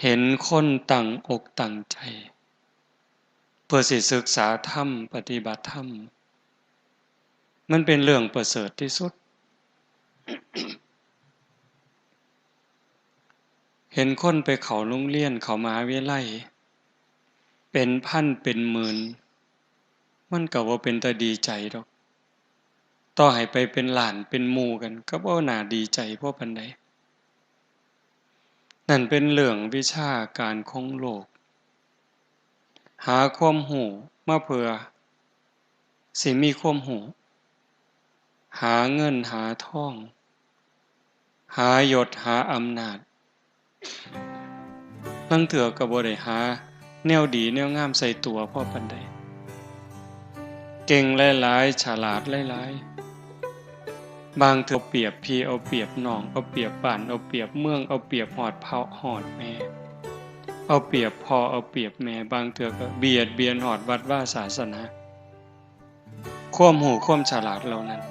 เห็นคนตั้งอกตั้งใจเพื่อสิศึกษาธรรมปฏิบัติธรรมมันเป็นเรื่องประเสริฐที่สุด เห็นคนไปเข้าโรงเรียนเข้ามหาวิทยาลัยเป็นพันเป็นหมื่นมันก็บ่เป็นตาดีใจดอกต่อให้ไปเป็นล้านเป็นหมู่กันก็บ่น่าดีใจพอปานใดนั่นเป็นเรื่องวิชาการของโลกหาความรู้มาเพื่อสิมีความรู้หาเงินหาทองหายศหาอำนาจลางเทื่อก็บ่ได้หาแนวดีแนวงามใส่ตัวพอปานใดเก่งหลายๆฉลาดหลายๆบางเทื่อเปรียบพี่เอาเปรียบน้องเอาเปรียบบ้านเอาเปรียบเมืองเอาเปรียบฮอดพ่อฮอดแม่เอาเปรียบพ่อเอาเปรียบแม่บางเทื่อก็เบียดเบียนฮอดวัดวาศาสนาความรู้ความฉลาดเหล่านั้น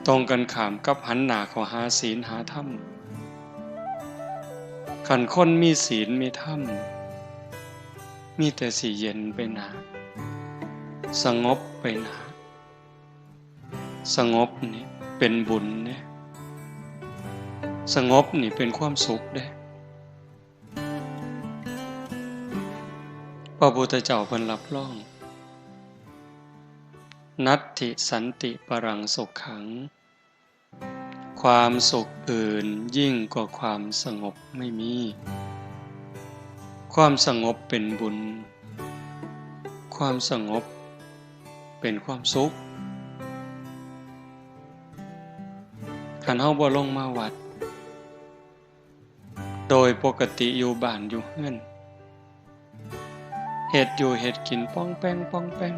ตรงกันข้ามกับหันหน้าเข้าหาศีลหาธรรมคันคนมีศีลมีธรรมมีแต่สิเย็นไปหนาสงบไปหนาสงบนี่เป็นบุญเด้สงบนี่เป็นความสุขเด้พระพุทธเจ้าเพิ่นรับรองนัตถิสันติปรังสุขขังความสุขอื่นยิ่งกว่าความสงบไม่มีความสงบเป็นบุญความสงบเป็นความสุขคันเฮาบ่ลงมาวัดโดยปกติอยู่บ้านอยู่เฮือนเฮ็ดอยู่เฮ็ดกินป้องแป้งป้องแป้ง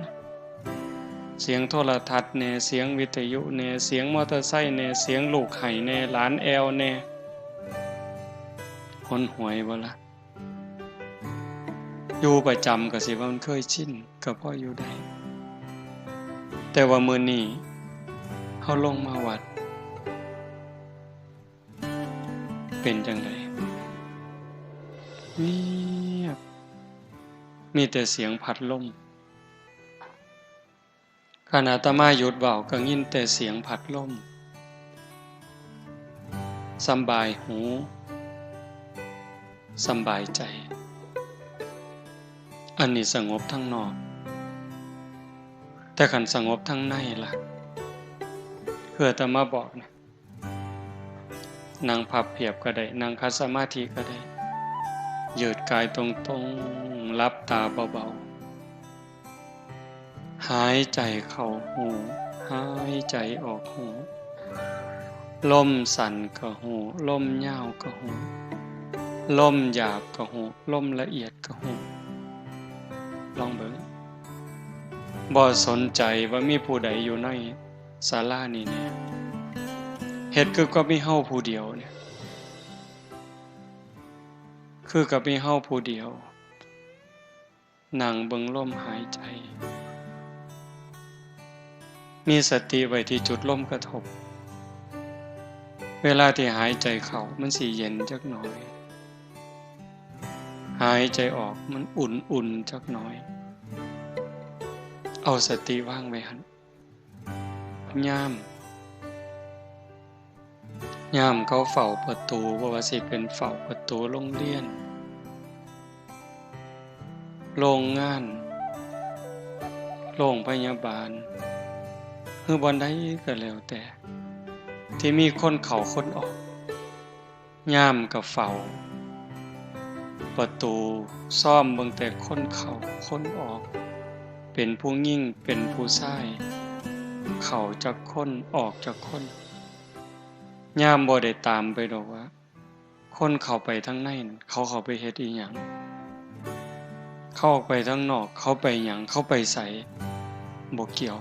เสียงโทรทัศน์แน่เสียงวิทยุแน่เสียงมอเตอร์ไซค์แน่เสียงลูกไห้แน่หลานแอวแน่หนหวยบ่ล่ะอยู่ประจำก็สิว่ามันเคยชินก็พออยู่ได้แต่ว่ามื้อนี้เฮาลงมาวัดเป็นจังไดเงียบมีแต่เสียงพัดลมขณะอาตมาหยุดเว้าก็ยินแต่เสียงพัดลมสำบายหูสำบายใจอันนี้สงบทั้งนอกแต่คันสงบทั้งในล่ะคืออาตมาบอกนะนั่งพับเพียบก็ได้นั่งคัดสมาธิก็ได้ยืดกายตรงๆลับตาเบาๆหายใจเข้าหูหายใจออกหูลมสั่นก็หูลมยาวก็หูลมหยาบก็หูลมละเอียดก็หูลองเบิ่งบ่สนใจว่ามีผู้ใดอยู่ในศาลานี้เนี่ยเฮ็ดคือก็มีเฮาผู้เดียวเนี่ยคือกับมีเฮาผู้เดียวนั่งเบิ่งลมหายใจมีสติไว้ที่จุดลมกระทบเวลาที่หายใจเข้ามันสิเย็นจักหน่อยหายใจออกมันอุ่นๆจักหน่อยเอาสติวางไว้หั่นยามเขาเฝ้าประตูบ่ว่าสิเป็นเฝ้าประตูโรงเรียนโรงงานโรงพยาบาลหรือบ่อนใดก็แล้วแต่ที่มีคนเข้าคนออกยามก็เฝ้าประตูซ่อมเบิ่งแต่คนเข้าคนออกเป็นผู้หญิงเป็นผู้ชายเข้าจักคนออกจักคนยามบ่ได้ตามไปดอกว่าคนเข้าไปทางในเขาเข้าไปเฮ็ดอีหยังเข้าไปทางนอกเขาไปหยังเขาไปไสบ่เกี่ยว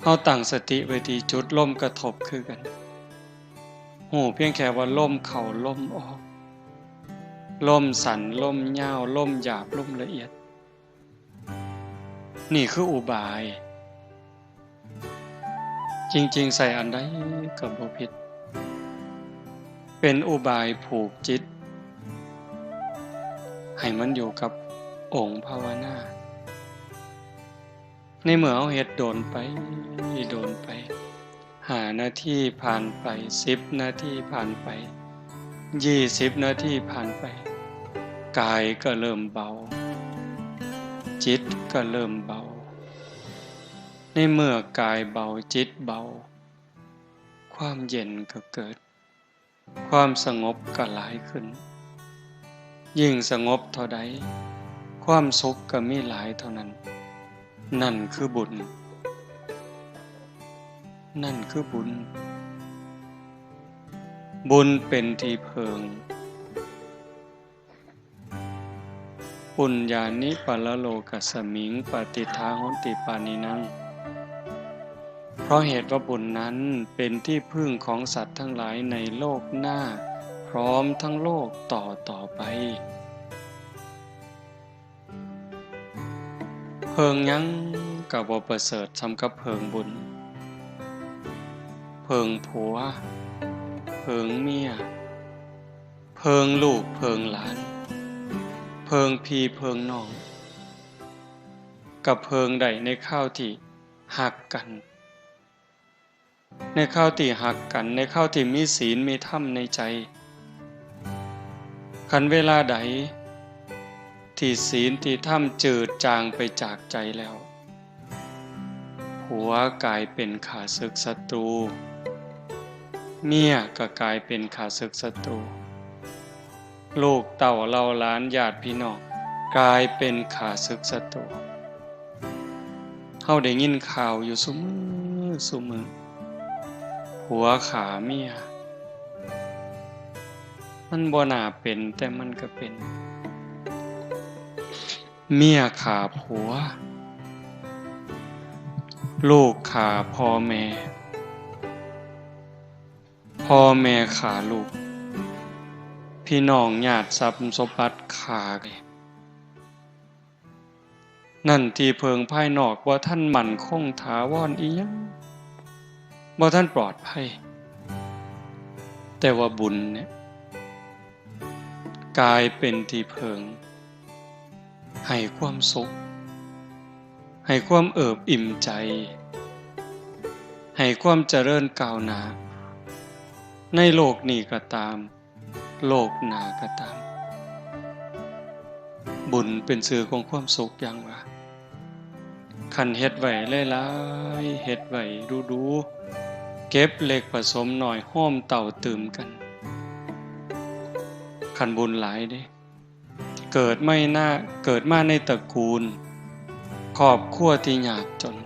เฮาตั้งสติไว้ที่จุดลมกระทบคือกันฮู้เพียงแค่ว่าลมเข้าลมออกลมสั้นลมยาวลมหยาบลมละเอียดนี่คืออุบายจริงๆใส่อันใดก็บ่ผิด เป็นอุบายผูกจิตให้มันอยู่กับองค์ภาวนาในเมื่อเอาเฮ็ดโดนไป5 นาทีผ่านไป10 นาทีผ่านไป20 นาทีผ่านไปกายก็เริ่มเบาจิตก็เริ่มเบาในเมื่อกายเบาจิตเบาความเย็นก็เกิดความสงบก็หลายขึ้นยิ่งสงบเท่าใดความสุขก็มีหลายเท่านั้นนั่นคือบุญบุญเป็นที่เพิงปุญญานิปัลโลกัสสมิงปฏิทาโหติปานินังเพราะเหตุว่าบุญนั้นเป็นที่พึ่งของสัตว์ทั้งหลายในโลกหน้าพร้อมทั้งโลกต่อไปเพิงยังก็บ่ประเสริฐสำกับเพิงบุญเพิงผัวเพิงเมียเพิงลูกเพิงหลานเพิงพี่เพิงน้องกับเพิงใดในข้าวที่หักกันในข้าวที่หักกันในข้าวที่มีศีลมีธรรมในใจคันเวลาใดที่ศีลที่ธรรมจืดจางไปจากใจแล้วผัวกลายเป็นข้าศึกศัตรูเมียก็กลายเป็นข้าศึกศัตรูลูกเต่าเหล่าหลานญาติพี่น้องกลายเป็นข้าศึกศัตรูเฮาได้ยินข่าวอยู่ซุมื้อผัวขาเมียมันบ่น่าเป็นแต่มันก็เป็นเมียขาผัวลูกขาพ่อแม่ขาลูกพี่น้องญาติทรัพย์สมบัติขานั่นที่เพิงภายนอกว่าท่านมั่นคงถาวรอีหยังบ่ท่านปลอดภัยแต่ว่าบุญเนี่ยกลายเป็นที่เพิงให้ความสุขให้ความเอิบอิ่มใจให้ความเจริญก้าวหน้าในโลกนี้ก็ตามโลกหน้าก็ตามบุญเป็นสื่อของความสุขอย่างว่าคันเฮ็ดไว้หลายๆเฮ็ดไว้ดูๆเก็บเล็กผสมน้อยห้อมเต่าตื่มกันคันบุญหลายเด้เกิดมาในตระกูลครอบครัวที่ยากจน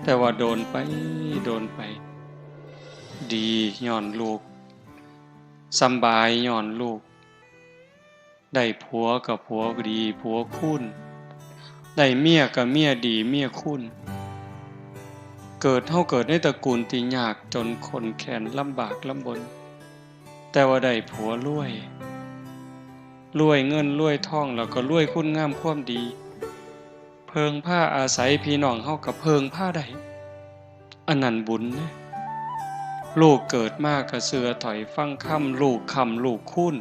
แต่ว่าโดนไปดีย้อนลูกสำบายย้อนลูกได้ผัวกับผัวดีผัวคุณได้เมียกับเมียดีเมียคุณเกิดในตระกูลที่ยากจนคนแค้นลำบากลำบนแต่ว่าได้ผัวรวยเงินรวยทองแล้วก็รวยคุณงามความดีเพิงผ้าอาศัยพี่น้องเฮากับเพิงผ้าได้อันนั้นบุญนะลูกเกิดมากก็เสือถอยฟังค่ำลูกคุณ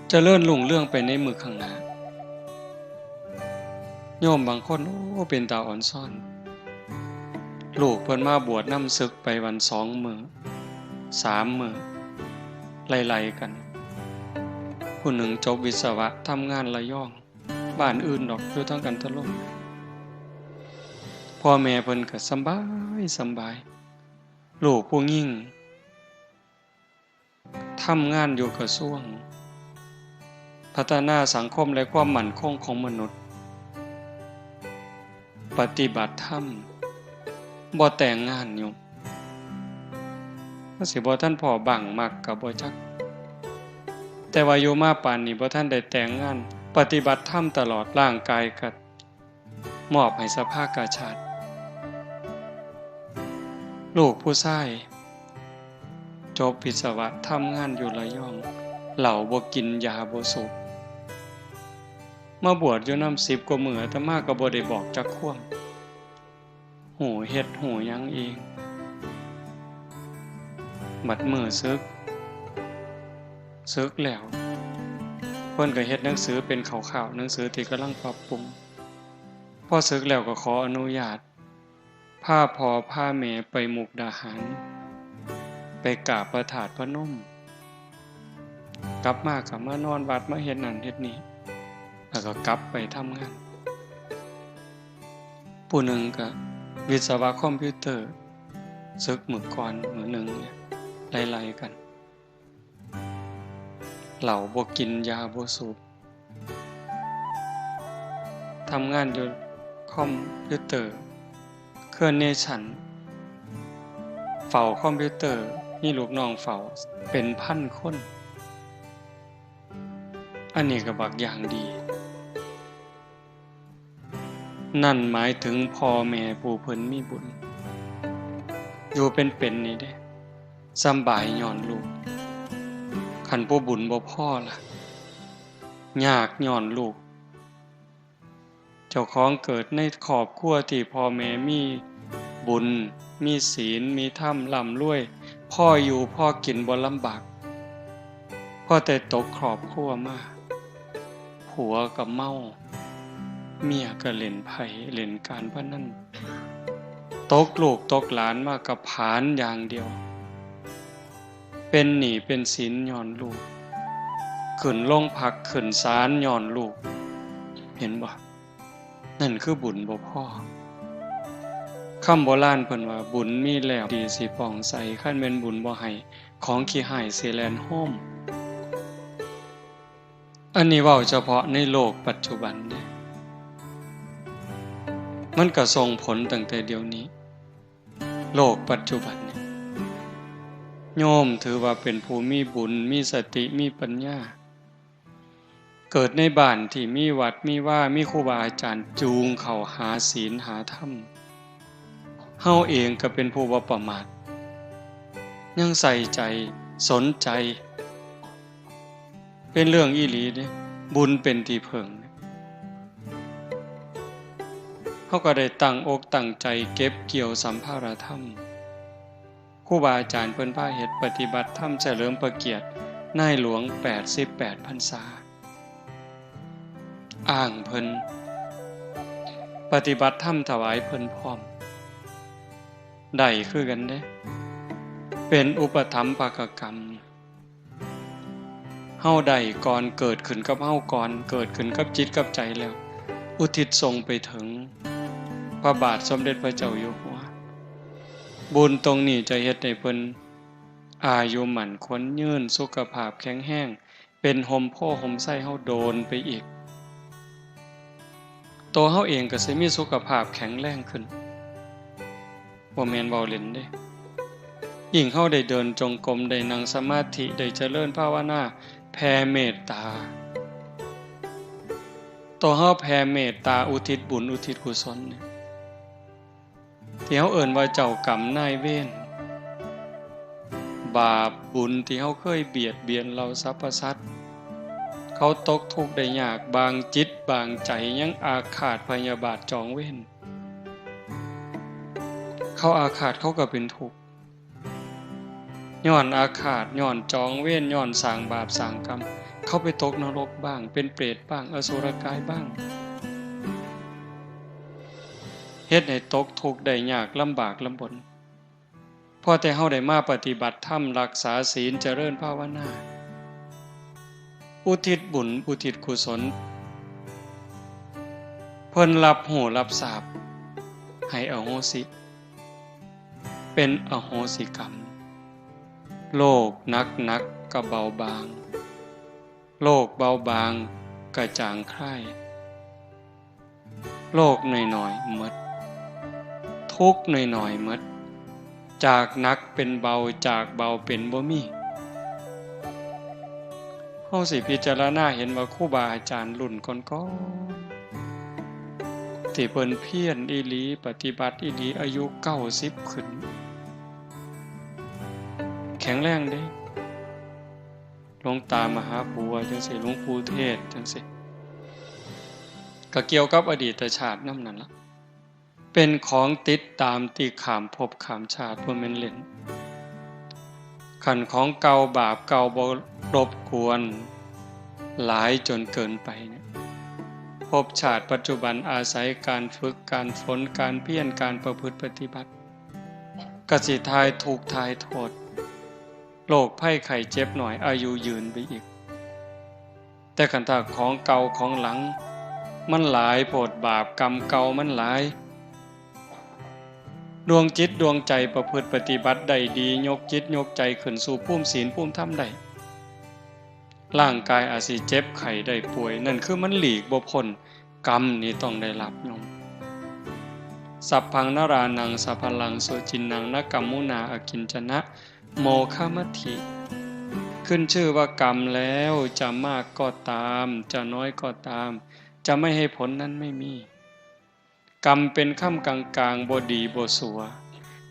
เจริญรุ่งเรื่องไปในมือข้างหน้าโยมบางคนเป็นตาอ่อนซ่อนลูกเพิ่นมาบวชนำศึกไปวัน2 มื้อ3 มื้อไล่ๆกันผู้หนึ่งจบวิศวะทำงานระยองบ้านอื่นดอกอยู่ทั้งกันทะลมพ่อแม่เพิ่นก็สบายลูกผู้หญิงทำงานอยู่กระทรวงพัฒนาสังคมและความมั่นคงของมนุษย์ปฏิบัติธรรมบ่แต่งงานอยู่ก็สิบ่ท่านพ่อบังมักก็บ่จักแต่ว่าอยู่มาปานนี้บ่ท่านได้แต่งงานปฏิบัติธรรมตลอดร่างกายก็มอบให้สภากาชาติลูกผู้ชายจบวิศวะทำงานอยู่ระยองเหล้าบ่กินยาบ่สูบมาบวชอยู่นำ10 กว่ามื้ออาตมาก็บ่ได้บอกจักควมหูเฮ็ดหูหยังเอง บัดมื้อศึกแล้วเพิ่นก็เฮ็ดหนังสือเป็นข่าวๆหนังสือที่กำลังปรับปรุงพอศึกแล้วก็ขออนุญาตพาพ่อพาแม่ไปมุกดาหารไปกราบพระธาตุพนมกลับมาก็มานอนวัดมาเฮ็ดนั่นเฮ็ดนี่แล้วก็กลับไปทำงานผู้หนึ่งก็วิศวะคอมพิวเตอร์ศึกมื้อก่อนมื้อหนึ่งเนี่ยไล่ๆกันเหล้าบ่กินยาบ่สูบทำงานอยู่คอมพิวเตอร์เครื่องเนชั่นเฝ้าคอมพิวเตอร์มีลูกน้องเฝ้าเป็นพันคนอันนี้ก็บักอย่างดีนั่นหมายถึงพ่อแม่ผู้เพิ่นมีบุญอยู่เป็นนี่เด้สำบายย้อนลูกคันผู้บุญบ่พอล่ะยากย้อนลูกเจ้าของเกิดในครอบครัวที่พ่อแม่มีบุญมีศีลมีธรรมร่ำรวยพ่ออยู่พ่อกินบ่ลำบากพ่อแต่ตกครอบครัวมาผัวก็เมาเมียก็เล่นไพ่เล่นการพนันตกลูกตกหลานมากับผานอย่างเดียวเป็นหนี้เป็นสินย้อนลูกขึ้นโรงพักขึ้นศาลย้อนลูกเห็นบ่นั่นคือบุญบ่พอคำโบราณเพิ่นว่าบุญมีแล้วดีสิป่องใสคันแม่นบุญบ่ให้ของขี้หายสิแล่นโฮมอันนี้เว้าเฉพาะในโลกปัจจุบันเด้มันก็ส่งผลตั้งแต่เดี๋ยวนี้โลกปัจจุบันเนี่ยโยมถือว่าเป็นผู้มีบุญมีสติมีปัญญาเกิดในบ้านที่มีวัดมีว่ามีครูบาอาจารย์จูงเข้าหาศีลหาธรรมเฮาเองก็เป็นผู้บ่ประมาทยังใส่ใจสนใจเป็นเรื่องอีหลีเด้บุญเป็นที่พึ่งเขาก็ได้ตั้งอกตั้งใจเก็บเกี่ยวสัมภารธรรมครูบาอาจารย์เพิ่นพาเฮ็ดปฏิบัติธรรมเฉลิมพระเกียรตินายหลวง88พรรษาอ้างเพิ่นปฏิบัติธรรมถวายเพิ่นพร้อมได้คือกันเด้เป็นอุปถัมภกกรรมเฮาได้ก่อนเกิดขึ้นกับเฮาก่อนเกิดขึ้นกับจิตกับใจแล้วอุทิศส่งไปถึงพระบาทสมเด็จพระเจ้าอยู่หัวบุญตรงนี้จะเฮ็ดให้เพิ่นอายุหมั่นขวัญยืนสุขภาพแข็งแรงเป็นห่มโพห่มไส้เฮาโดนไปอีกตัวเฮาเองก็สิมีสุขภาพแข็งแรงขึ้นบ่แม่นเว้าเล่นเด้ยิ่งเฮาได้เดินจงกรมได้นั่งสมาธิได้เจริญภาวนาแผ่เมตตาตัวเฮาแผ่เมตตาอุทิศบุญอุทิศกุศลเนี่ยที่เฮาเอิ้นว่าเจ้ากรรมนายเวรบาปบุญที่เฮาเคยเบียดเบียนเราสรรพสัตว์เขาตกทุกข์ได้ยากบางจิตบางใจยังอาฆาตพยาบาทจองเวรเขาอาฆาตเขาก็เป็นทุกข์ย้อนอาฆาตย้อนจองเวรย้อนสร้างบาปสร้างกรรมเขาไปตกนรกบ้างเป็นเปรตบ้างอสุรกายบ้างเฮ็ดให้ตกทุกข์ได้ยากลำบากลำบนพอแต่เฮาได้มาปฏิบัติธรรมรักษาศีลเจริญภาวนาอุทิศบุญอุทิศกุศลเพิ่นรับหูรับทราบให้อโหสิเป็นอโหสิกรรมโลกนักก็เบาบางโลกเบาบางก็จางคลายโลกน้อยๆหมดทุกข์น้อยๆหมดจากหนักเป็นเบาจากเบาเป็นบ่มีเฮาสิพิจารณาเห็นว่าครูบาอาจารย์รุ่นก่อนๆที่เพิ่นเพียรอีหลีปฏิบัติอีหลีอายุ90ขึ้นแข็งแรงเด้หลวงตามหาบัวจังซี่หลวงปู่เทศจังซี่ก็เกี่ยวกับอดีตชาตินำนั่นล่ะเป็นของติดตามที่ข้ามภพข้ามชาติบ่แม่นเล่น ขันของเก่าบาปเก่าบ่รบกวนหลายจนเกินไปเนี่ยภพชาติปัจจุบันอาศัยการฝึกการฝนการเพียรการประพฤติปฏิบัติกสิทายถูกทายโทษโรคภัยไข้เจ็บหน่อยอายุยืนไปอีกแต่ขันถ้าของเก่าของหลังมันหลายโพดบาปกรรมเก่ามันหลายดวงจิตดวงใจประพฤติปฏิบัติได้ดียกจิตยกใจขึ้นสู่ภูมิศีลภูมิธรรมได้ร่างกายอาจสิเจ็บไข้ได้ป่วยนั่นคือมันหลีกบ่พ้นกรรมนี่ต้องได้รับยมสัพพังนรานังสัพพลังโสจินนังนกัมมุนาอกินจนะโมฆะมัตถิขึ้นชื่อว่ากรรมแล้วจะมากก็ตามจะน้อยก็ตามจะไม่ให้ผลนั้นไม่มีกรรมเป็นค่ำกลางๆบ่ดีบ่สัว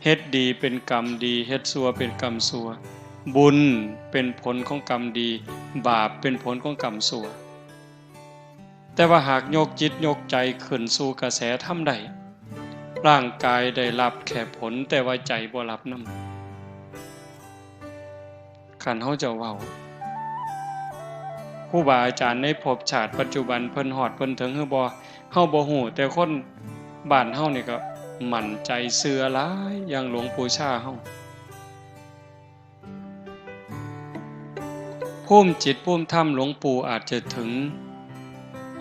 เฮ็ดดีเป็นกรรมดีเฮ็ดสัวเป็นกรรมสัวบุญเป็นผลของกรรมดีบาปเป็นผลของกรรมสัวแต่ว่าหากโยกจิตโยกใจขึ้นสู่กระแสธรรมใดร่างกายได้รับแค่ผลแต่ว่าใจบ่รับนำคันเฮาจะเว้าครูบาอาจารย์ในภพชาติปัจจุบันเพิ่นฮอดเพิ่นถึงคือบ่เฮาบ่ฮู้แต่คนบ้านเฮานี่ก็มั่นใจเชื่อหลายอย่างหลวงปู่ชาเฮาภูมิจิตภูมิธรรมหลวงปู่อาจจะถึง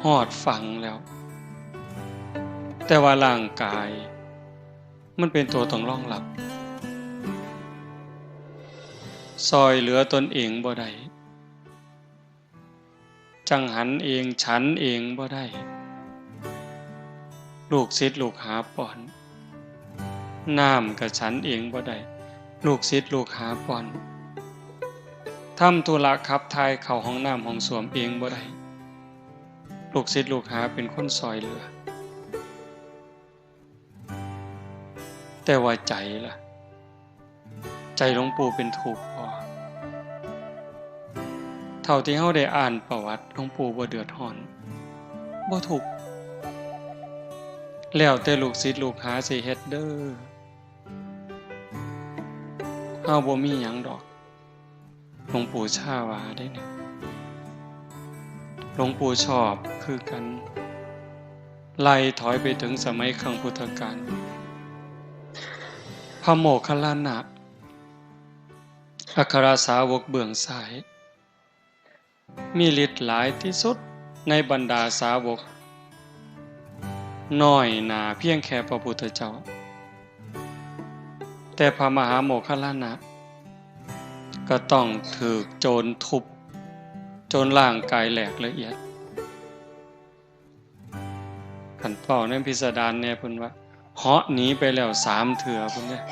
ฮอดฝั่งแล้วแต่ว่าร่างกายมันเป็นตัวต้องรองรับซอยเหลือตนเองบ่ได้จังหันเองฉันเองบ่ได้ลูกศิษย์ลูกหาป้อนน้ำกับฉันเองบ่ได้ลูกศิษย์ลูกหาป้อนทำธุระขับถ่ายเข้าห้องน้ำห้องส้วมเองบ่ได้ลูกศิษย์ลูกหาเป็นคนซอยเหลือแต่ว่าใจล่ะใจหลวงปู่เป็นทุกข์พอเท่าที่เฮาได้อ่านประวัติหลวงปู่บ่เดือดร้อนบ่ทุกข์แล้วแต่ลูกศิษย์ลูกหาสิเฮ็ดเด้อเฮาบ่มีหยังดอกหลวงปู่ชาว่าได้เนี่ยหลวงปู่ชอบคือกันไล่ถอยไปถึงสมัยครั้งพุทธกาลพระโมคคัลลานะอัครสาวกเบื้องซ้ายมีฤทธิ์หลายที่สุดในบรรดาสาวกน้อยหนาเพียงแค่พระพุทธเจ้าแต่พระมหาโมคคัลลานะก็ต้องถูกโจรทุบจนร่างกายแหลกละเอียดขันเป้าในพิสดารเนี่ยเพิ่นว่าเหาะหนีไปแล้ว3 เทื่อเพิ่นเนี่ย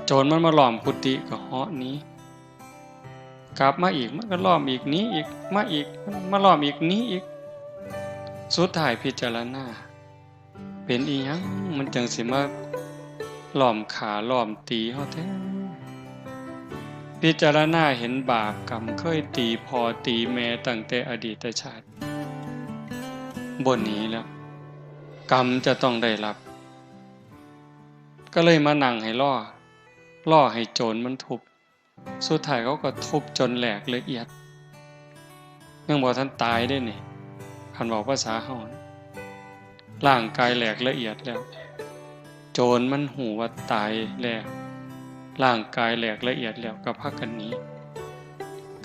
โจรมันมาล้อมกุฏิก็เหาะหนีกลับมาอีกมันก็ล้อมอีกหนีอีกมาอีกมาล้อมอีกหนีอีกสุดท้ายพิจารณาเป็นอีหยังมันจังสิมาล้อมขาล้อมตีเฮาแท้พิจารณาเห็นบาปกรรมเคยตีพ่อตีแม่ตั้งแต่อดีตชาติบ่หนีแล้วกรรมจะต้องได้รับก็เลยมานั่งให้ล่อให้โจรมันทุบสุดท้ายเขาก็ทุบจนแหลกละเอียดยังบ่ทันตายได้นี่คันบอกภาษาเฮาร่างกายแหลกละเอียดแล้วโจรมันหูว่าตายแล้วร่างกายแหลกละเอียดแล้วก็พากันหนี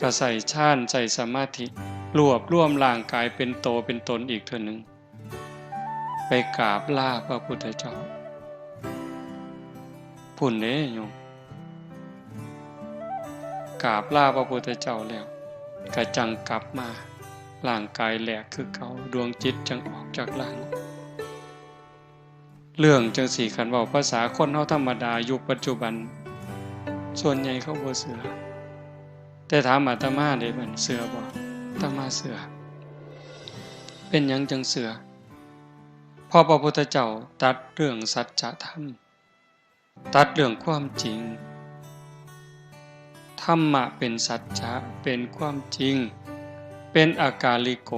ก็ใส่ฌานใส่สมาธิรวบรวมร่างกายเป็นโตเป็นตนอีกเทื่อนึงไปกราบลาพระพุทธเจ้าพุ่นเด้โยมกราบลาพระพุทธเจ้าแล้วก็จังกลับมาร่างกายแหลกคือเก่าดวงจิตจังออกจากร่างเรื่องจังสี่คันเว้าภาษาคนเฮาธรรมดายุคปัจจุบันส่วนใหญ่เขาบ่เชื่อแต่ถามอาตมาได้บัดเชื่อบ่อาตมาเชื่อเป็นหยังจังเชื่อเพราะพระพุทธเจ้าตรัสเรื่องสัจธรรมตรัสเรื่องความจริงธรรมะเป็นสัจจะเป็นความจริงเป็นอากาลิโก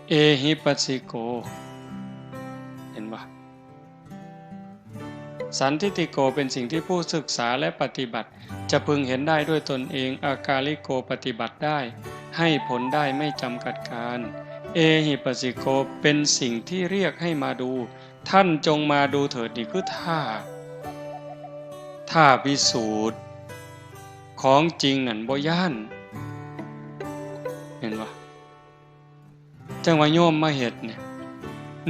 เอหิปัสสิโกเห็นบ่ สันทิฏฐิโกเป็นสิ่งที่ผู้ศึกษาและปฏิบัติจะพึงเห็นได้ด้วยตนเองอากาลิโกปฏิบัติได้ให้ผลได้ไม่จำกัดการเอหิปัสสิโกเป็นสิ่งที่เรียกให้มาดูท่านจงมาดูเถิดนี่คือท่าพิสูจน์ของจริงนั่นบ่ย่านเห็นว่าจังว่าโยมมาเฮ็ดเนี่ย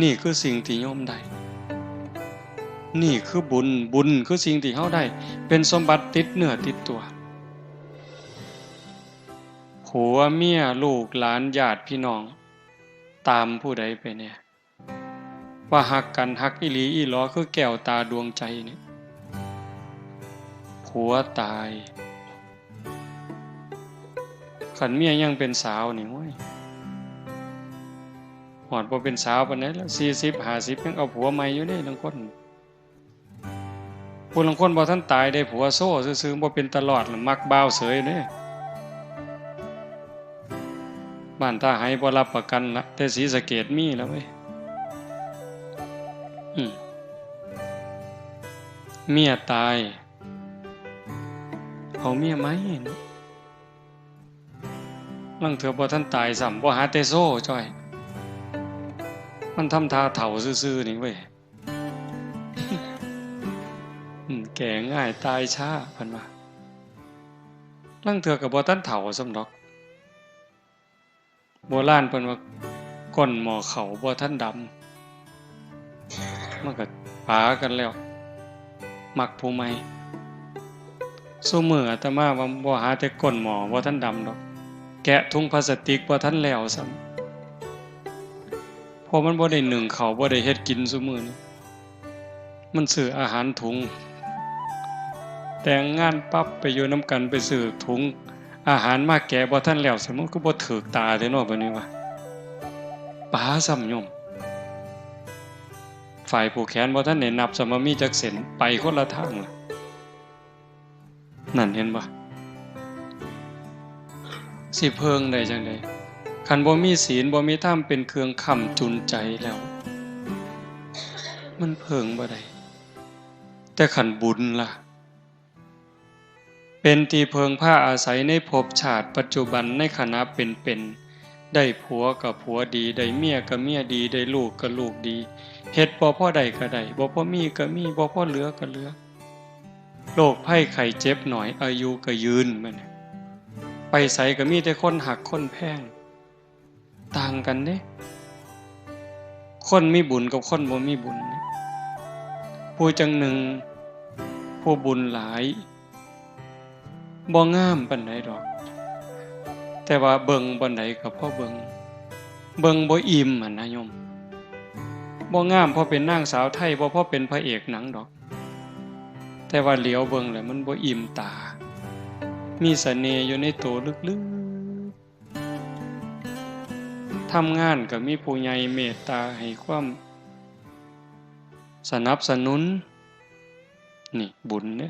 นี่คือสิ่งที่โยมได้นี่คือบุญคือสิ่งที่เฮาได้เป็นสมบัติติดเนื้อติดตัวผัวเมียลูกหลานญาติพี่น้องตามผู้ใดไปเนี่ยว่าฮักกันฮักอีหลีอีหลอคือแก้วตาดวงใจเนี่ยผัวตายขันเมียยังเป็นสาวนี่โว้ยหอดบ่เป็นสาวปานใดแล้ว40 50ยังเอาผัวใหม่อยู่เด้บางคนผู้ลางคนบ่ทันตายได้ผัวโซ่ซื่อๆบ่เป็นตลอดมักบ่าวเสยเด้บ้านตาไห้บ่รับประกันละแต่ศรีสะเกษมีแล้วเว้ยเมียตายเอาเมียไหมลังเถื่อบ่ทันตายซ้ำบ่หาแต่โซ่จ้อยมันทำท่าเฒ่าซื่อๆนี่เว้ยแก่ง่ายตายช้าเพิ่นว่าลังเถื่อก็บ่ทันเฒ่าซ้ำดอกโบราณเพิ่นว่าก้นหม้อข้าวบ่ทันดำมันก็ปากันแล้วมักผู้ใหม่ซุมื้ออาตมาว่าบ่หาแต่ก้นหม้อบ่ทันดำดอกแกะถุงพลาสติกบ่ทันแล้วซ้ำเพราะมันบ่ได้นึ่งข้าวบ่ได้เฮ็ดกินซุมื้อนี้มันซื้ออาหารถุงแต่งงานปั๊บไปอยู่นำกันไปซื้อถุงอาหารมาแกะบ่ทันแล้วซะมันก็บ่ถูกตาแท้เนาะบัดนี้ว่าปาซ้ำโยมฝ่ายผู้แขนบ่ทันได้นับซะว่ามีจักเส้นไปคนละทางล่ะนั่นเห็นบ่สิเพิงได้จังได๋คันบ่มีศีลบ่มีธรรมเป็นเครื่องค้ำจุนใจแล้วมันเพิงบ่ได้แต่คันบุญล่ะเป็นที่เพิงผ้าอาศัยในภพชาติปัจจุบันในขณะเป็นได้ผัวกับผัวดีได้เมียกับเมียดีได้ลูกกับลูกดีเฮ็ดบ่พอได้ก็ได้บ่พอมีก็มีบ่พอเหลือก็เหลือโรคภัยไข้เจ็บหน่อยอายุก็ยืนบัดนี้ไปไสก็มีแต่คนหักคนแพงต่างกันเด้คนมีบุญกับคนบ่มีบุญผู้จังหนึ่งผู้บุญหลายบ่งามปานใดดอกแต่ว่าเบิ่งปานใดก็พอเบิ่งบ่อิ่มนะโยมบ่งามพอเป็นนางสาวไทยบ่พอเป็นพระเอกหนังดอกแต่ว่าเหลียวเบิ่งแล้วมันบ่อิ่มตามีเสน่ห์อยู่ในตัวลึกๆทำงานก็มีผู้ใหญ่เมตตาให้ความสนับสนุนนี่บุญเด้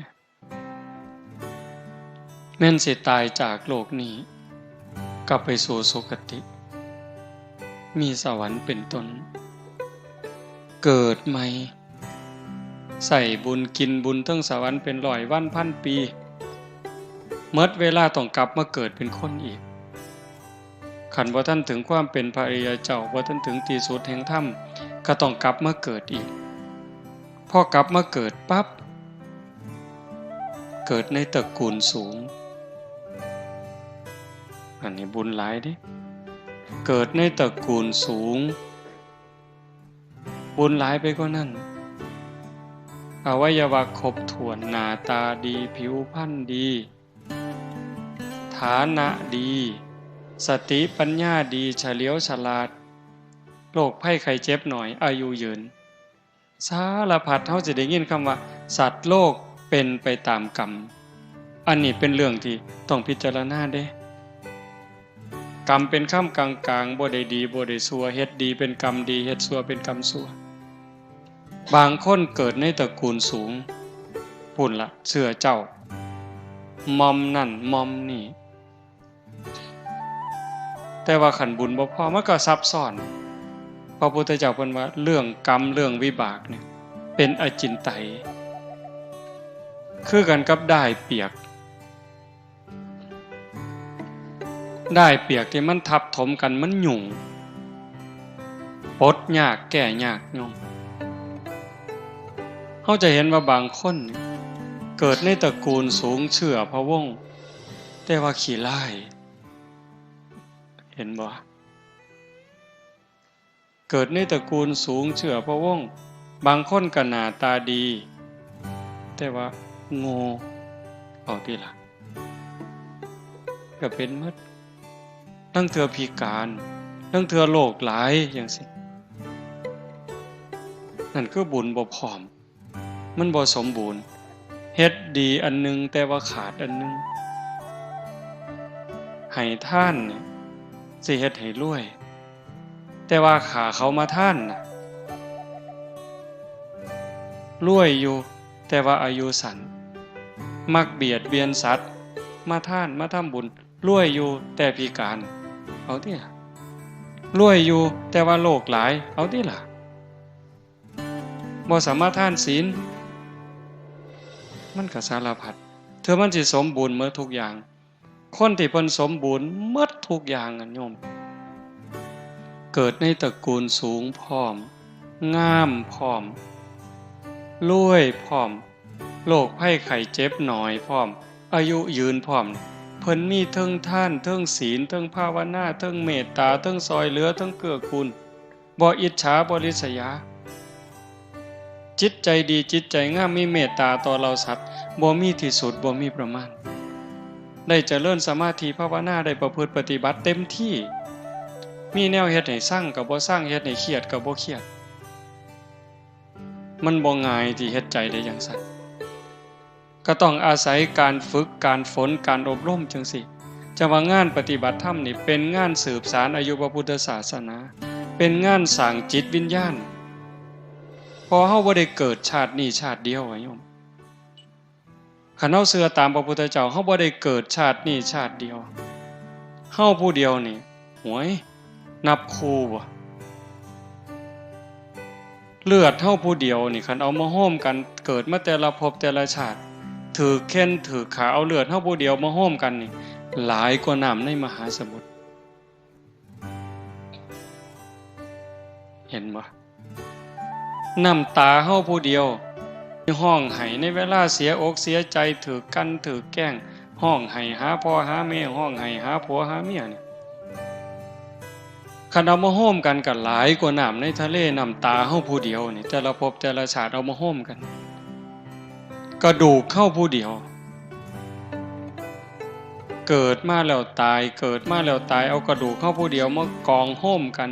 แม่นสิตายจากโลกนี้กลับไปสู่สุคติมีสวรรค์เป็นต้นเกิดใหม่ใส่บุญกินบุญทั้งสวรรค์เป็นร้อยวันพันปีเมื่อเวลาต้องกลับมาเกิดเป็นคนอีกขันบ่ทันถึงความเป็นพระอริยเจ้าบ่ทันถึงที่สุดแห่งธรรมก็ต้องกลับมาเกิดอีกพอกลับมาเกิดปั๊บเกิดในตระกูลสูงอันนี้บุญหลายดิเกิดในตระกูลสูงบุญหลายไปกว่านั้นอวัยวะครบถ้วนหน้าตาดีผิวพรรณดีฐานะดีสติปัญญาดีเฉลียวฉลาดโรคภัยไข้เจ็บหน่อยอายุยืนสารพัดเฮาสิได้ยินคำว่าสัตว์โลกเป็นไปตามกรรมอันนี้เป็นเรื่องที่ต้องพิจารณาเด้กรรมเป็นค่ำกลางๆบ่ได้ดีบ่ได้ชั่วเฮ็ดดีเป็นกรรมดีเฮ็ดชั่วเป็นกรรมชั่วบางคนเกิดในตระกูลสูงพุ่นละเชื่อเจ้ามอมนั่นมอมนี่แต่ว่าขันบุญบ่พอมันก็ซับซ้อนพระพุทธเจ้าเพิ่นว่าเรื่องกรรมเรื่องวิบากเนี่ยเป็นอจินไตย คือกันกับด้ายเปียกด้ายเปียกที่มันทับถมกันมันหยุ่งปลดยากแก้ยากโยมเขาจะเห็นว่าบางคนเกิดในตระกูลสูงเชื่อพระวงศ์แต่ว่าขี้ร้ายเห็นบ่เกิดในตระกูลสูงเชื่อพระวงศ์บางคนก็หน้าตาดีแต่ว่าโง่เอาที่ล่ะก็เป็นหมดทั้งเทื่อพิการทั้งเทื่อโรคหลายจังซี่นั่นคือบุญบ่พร้อมมันบ่สมบูรณ์เฮ็ดดีอันนึงแต่ว่าขาดอันนึงให้ท่านเนี่ยสิเฮ็ดให้รวยแต่ว่าขาเขามาท่านน่ะรวยอยู่แต่ว่าอายุสั้นมักเบียดเบียนสัตว์มาท่านมาทำบุญรวยอยู่แต่พิการเอาติล่ะรวยอยู่แต่ว่าโรคหลายเอาติล่ะบ่สามารถทานศีลมันก็สารพัดเธอมันสิสมบูรณ์หมดทุกอย่างคนที่เพิ่นสมบูรณ์หมดทุกอย่างอะโยมเกิดในตระกูลสูงพร้อมงามพร้อมรวยพร้อมโรคภัยไข้เจ็บน้อยพร้อมอายุยืนพร้อมเพิ่นมีเทิงทานเทิงศีลเทิงภาวนาเทิงเมตตาเทิงซอยเหลือเทิงเกื้อกูลบ่อิจฉาบ่ริษยาจิตใจดีจิตใจงามมีเมตตาต่อเราสัตว์บ่มีที่สุดบ่มีประมาณได้เจริญสมาธิภาวนาได้ประพฤติปฏิบัติเต็มที่มีแนวเฮ็ดให้สร้างก็บ่สร้างเฮ็ดให้เครียดก็บ่เครียดมันบ่ง่ายที่เฮ็ดใจได้อย่างนั้นก็ต้องอาศัยการฝึกการฝนการอบรมจังซี่จะว่างานปฏิบัติธรรมนี่เป็นงานสืบสานอายุพระพุทธศาสนาเป็นงานสร้างจิตวิญญาณพอเฮาบ่ได้เกิดชาตินี้ชาติเดียวโยมคันเฮาเชื่อตามพระพุทธเจ้าเฮาบ่ได้เกิดชาตินี้ชาติเดียวเฮาผู้เดียวนี่หวยนับคู่บ่เลือดเฮาผู้เดียวนี่คันเอามาโฮมกันเกิดมาแต่ละภพแต่ละชาติถือแค้นถือขาเอาเลือดเฮาผู้เดียวมาโฮมกันนี่หลายกว่าน้ำในมหาสมุทรเห็นบ่น้ำตาเฮาผู้เดียวห้องไห้ในเวลาเสียอกเสียใจถือกันถือแกล้งห้องไห้หาพ่อหาแม่ห้องไห้หาผัวหาเมียนี่คันเอามาโฮมกันก็หลายกว่าน้ำในทะเลน้ำตาเฮาผู้เดียวนี่แต่ละภพแต่ละชาติเอามาโฮมกันกระดูกเข้าผู้เดียวเกิดมาแล้วตายเกิดมาแล้วตายเอากระดูกเข้าผู้เดียวมากองโฮมกัน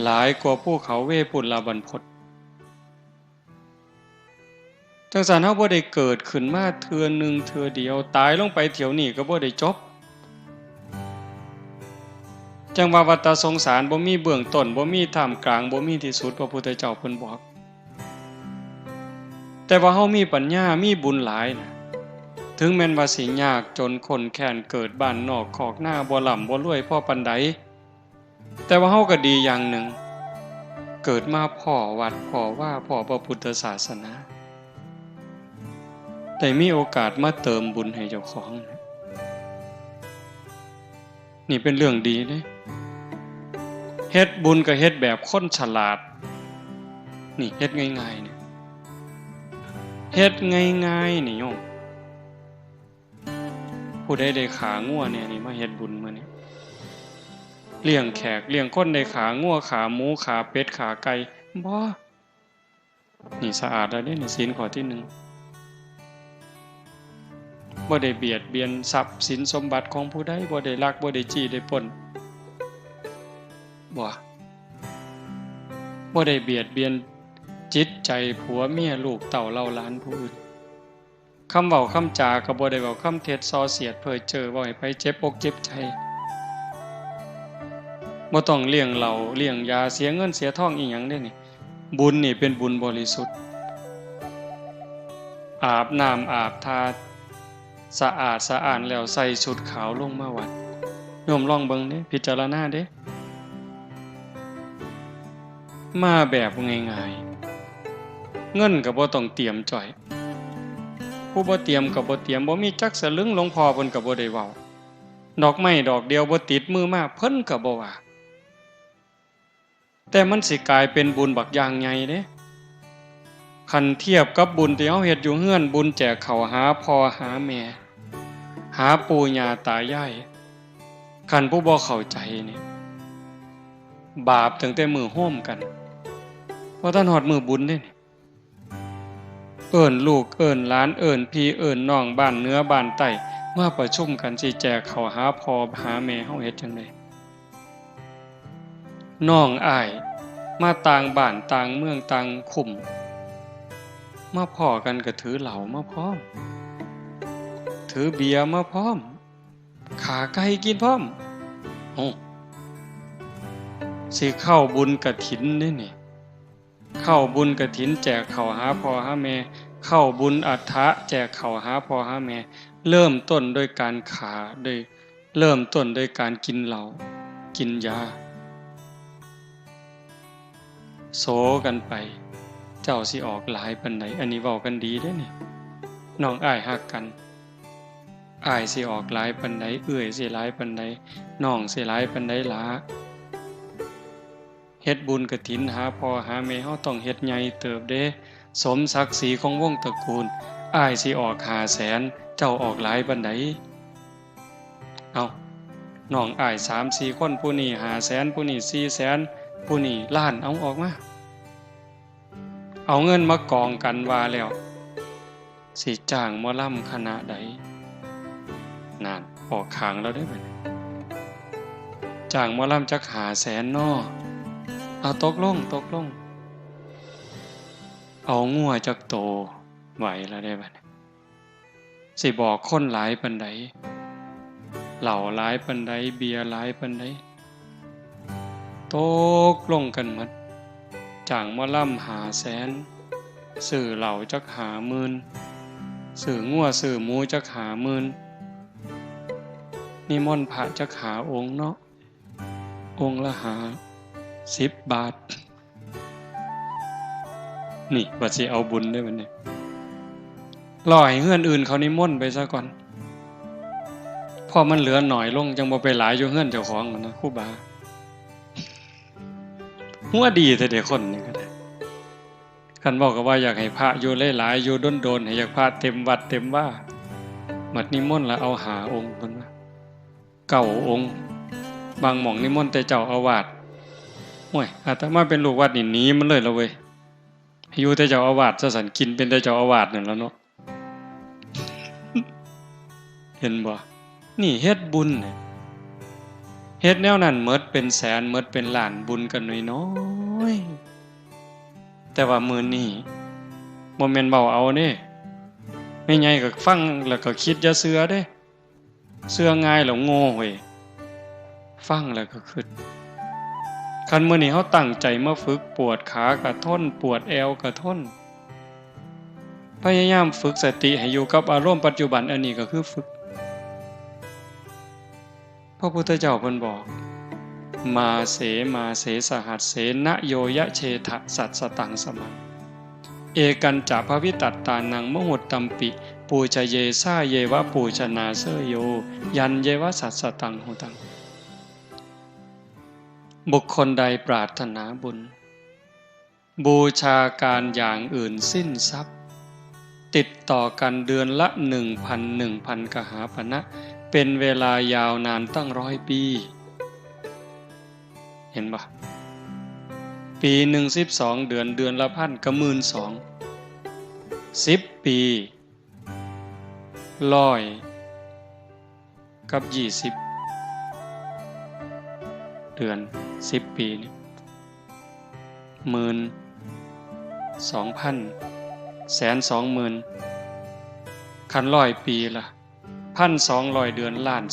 หลายกว่าภูเขาเวปุลบรรพตจังซั่นเฮาบ่ได้เกิดขึ้นมาเทื่อนึงเทื่อเดียวตายลงไปเที่ยวนี้ก็บ่ได้จบจังว่าวัฏสงสารบ่มีเบื้องต้นบ่มีท่ามกลางบ่มีที่สุดพระพุทธเจ้าเพิ่นบอกแต่ว่าเฮามีปัญญามีบุญหลายนะถึงแม้นว่าสิยากจนคนแค้นเกิดบ้านนอกคอกหน้าบ่ร่ำบ่รวยพอปานใดแต่ว่าเฮาก็ดีอย่างหนึ่งเกิดมาพ่อวัดพ่อว่าพ่อพระพุทธศาสนาได้มีโอกาสมาเติมบุญให้เจ้าของนี่เป็นเรื่องดีเด้เฮ็ดบุญก็เฮ็ดแบบคนฉลาดนี่เฮ็ดง่ายๆนี่เฮ็ดง่ายๆนี่โยมผู้ใดได้ขางัวเนี่ยนี่มาเฮ็ดบุญมื้อนี้เลี้ยงแขกเลี้ยงคนได้ขางัวขาหมูขาเป็ดขาไก่บ่นี่สะอาดแล้วเด้นี่ศีลข้อที่1บ่ได้เบียดเบียนทรัพย์สินสมบัติของผู้ใดบ่ได้ลักบ่ได้จี้ได้ปล้นบ่ได้เบียดเบียนจิตใจผัวเมียลูกเต้าเล่าหลานผู้อื่นคำเว้าคำจาก็บ่ได้เว้าคำเท็จส่อเสียดเพ้อเจ้อเว้าให้ไผเจ็บอกเจ็บใจบ่ต้องเลี้ยงเหล้าเลี้ยงยาเสียเงินเสียทองอีหยังเด้นี่บุญนี่เป็นบุญบริสุทธิ์อาบน้ำอาบทาสะอาดสะอ้านแล้วใส่ชุดขาวลงมาวัดโยมลองเบิ่งเด้พิจารณาเด้มาแบบง่ายๆเงินก็บ่ต้องเตรียมจ่อย ผู้บ่เตรียมก็บ่เตรียมบ่มีจักสลึงหลวงพ่อเพิ่นก็บ่ได้เว้าดอกไม้ดอกเดียวบ่ติดมือมาเพิ่นก็บ่ว่าแต่มันสิกลายเป็นบุญบักอย่างใหญ่เด้คันเทียบกับบุญที่เฮาเฮ็ดอยู่เฮือนบุญแจกข้าวหาพ่อหาแม่หาปู่ย่าตายายคันผู้บ่เข้าใจนี่บาปตั้งแต่มื้อโฮมกันบ่ทันฮอดมื้อบุญเด้เอิ้นลูกเอิ้นหลานเอิ้นพี่เอิ้นน้องบ้านเหนือบ้านใต้มาประชุมกันสิแจกข้าวหาพ่อหาแม่เฮาเฮ็ดจังได๋น้องอ้ายมาต่างบ้านต่างเมืองต่างคุมมาพ้อกันก็ถือเหล้ามาพร้อมถือเบียร์มาพร้อมขาไก่กินพร้อมโอ้สิเข้าบุญกฐินนี่นี่เข้าบุญกฐินแจกข้าวหาพ่อหาแม่เข้าบุญอัฏฐะแจกข้าวหาพ่อหาแม่เริ่มต้นด้วยการขาด้วยเริ่มต้นด้วยการกินเหล้ากินยาโสกันไปเจ้าสิออกหลายปานใดอันนี้เว้ากันดีเด้นี่น้องอ้ายฮักกันอ้ายสิออกหลายปานใดเอื้อยสิหลายปานใดน้องสิหลายปานใดล่ะเฮ็ดบุญกฐินหาพ่อหาแม่เฮาต้องเฮ็ดใหญ่เติบเด้สมศักดิ์ศรีของวงตระกูลอ้ายสิออก500,000เจ้าออกหลายปานใดเอาน้องอ้าย 3-4 คนผู้นี้500,000ผู้นี้400,000ผู้นี้ล้านเอาออกมาเอาเงินมากองกันว่าแล้วสิจ้างหมอลำคณะใดนั่นออกข้างแล้วได้บัดจ้างหมอลำจัก500,000น้อเอาตกลงเอางัวจักโตไหวแล้วได้บัดสิบอกคนหลายปานใดเหล้าหลายปานใดเบียร์หลายปานใดตกลงกันหมดจ้างหมอลำ500,000ซื้อเหล้าจัก50,000ซื้องัวซื้อหมูจัก50,000นิมนต์พระจัก5องค์เนาะองค์ละ10 บาทนี่บัดสิเอาบุญได้บัดนี้รอให้เฮือนอื่นเขานิมนต์ไปซะก่อนพอมันเหลือหน่อยลงจังบ่ไปหลายอยู่เฮือนเจ้าของนะครูบาหัวดีแต่เด็กคนนี่ก็ได้คันบอกก็ว่าอยากให้พระอยู่หลายๆอยู่โดนๆให้อยากพระเต็มวัดเต็มว่ามัดนิมนต์แล้วเอา5องค์เพิ่นว่า9องค์บางหม่องนิมนต์แต่เจ้าอาวาสโอ้ยอาตมาเป็นลูกวัดนี่หนีมันเลยละเว้ยอยู่แต่เจ้าอาวาสซะสั่นกินเป็นแต่เจ้าอาวาสนั่นแล้วเนาะ เห็นบ่นี่เฮ็ดบุญเนี่ยเฮ็ดแนวนั้นหมดเป็นแสนหมดเป็นล้านบุญกันน้อยๆแต่ว่ามื้อนี้บ่แม่นเว้าเอาเด้แม่ใหญ่ก็ฟังแล้วก็คิดอย่าเชื่อเด้เชื่อง่ายแล้วโง่เว้ยฟังแล้วก็คิดคันมื้อนี้เฮาตั้งใจมาฝึกปวดขาก็ทนปวดแอวก็ทนพยายามฝึกสติให้อยู่กับอารมณ์ปัจจุบันอันนี้ก็คือฝึกพระพุทธเจ้าเพิ่นบอกมาเสสหัสเสนโยยะเชทะสัตสตังสมังเอกันจะภวิตัตตานังมหุตตัมปิปูชเยสาเยวะปูชนาเสยโยยันเยวะสัตสตังหุตังบุคคลใดปรารถนาบุญบูชาการอย่างอื่นสิ้นทรัพย์ติดต่อกันเดือนละ 1,000 กหาปณะเป็นเวลายาวนานตั้ง100 ปีเห็นปะปีหนึ่ง12 เดือนเดือนละ1,000ก็12,000 10 ปี100กับ20 เดือน10 ปีนี่12,000 120,000คัน100 ปีล่ะ1,200 เดือนล้าน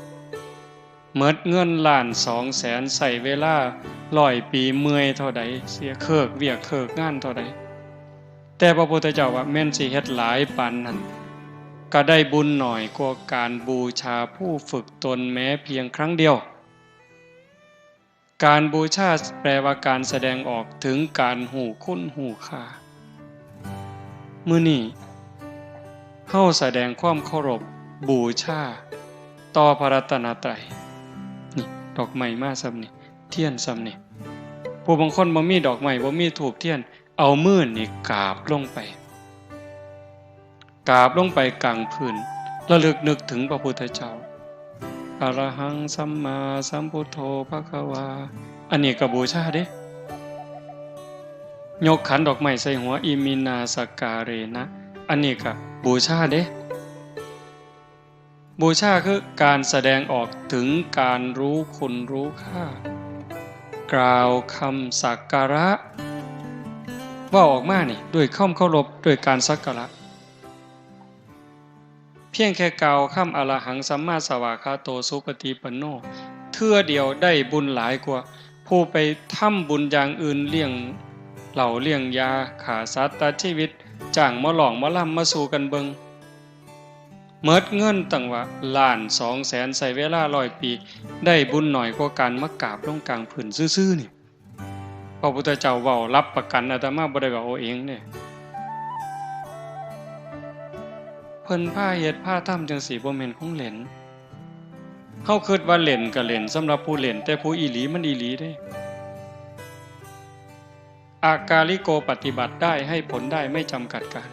200,000เมิดเงินล้าน200,000ใส่เวลา100 ปีเมื่อยเท่าใดเสียเคิกเวียกเคิกงานเท่าใดแต่พระพุทธเจ้าว่าแม่นสิเฮ็ดหลายปานนั้นก็ได้บุญหน่อยกว่าการบูชาผู้ฝึกตนแม้เพียงครั้งเดียวการบูชาแปลว่าการแสดงออกถึงการหูคุณหูค่ามื้อนี้ เฮาแสดงความเคารพบูชาต่อพระรัตนตรัยนี่ดอกไม้มาซ้ำนี่เทียนซ้ำนี่ผู้บางคนบ่มีดอกไม้บ่มีธูปเทียนเอามือนี่กราบลงไปกลางพื้นระลึกนึกถึงพระพุทธเจ้าอะระหังสัมมาสัมพุทโธภควาอันนี้ก็บูชาเด้ยกขันดอกไม้ใส่หัวอิมินาสการเรนะอันนี้ก็บูชาเด้บูชาคือการแสดงออกถึงการรู้คุณรู้ค่ากล่าวคำสักการะว่าออกมานี่ด้วยคำเคารพด้วยการสักการะเพียงแค่กล่าวคำอรหังสัมมาสวากขาโตสุปฏิปันโนเทื่อเดียวได้บุญหลายกว่าผู้ไปทำบุญอย่างอื่นเลี้ยงเหล่าเลี้ยงยาขาสัตว์ตัดชีวิตจ้างมาหลองมาล่ำมาสู่กันเบิงเมิดเงินตั้งว่า1,200,000ใส่เวลา100 ปีได้บุญหน่อยกว่าการมากราบลงกลางผืนซื่อๆนี่พระพุทธเจ้าเว้ารับประกันอาตมาบ่ได้ว่าเอาเองเนี่ยเพิ่นพาเฮ็ดพาทำจังซี่บ่แม่นของเล่นเฮาคิดว่าเล่นก็เล่นสำหรับผู้เล่นแต่ผู้อีหลีมันอีหลีเด้อากาลิโกปฏิบัติได้ให้ผลได้ไม่จำกัดการ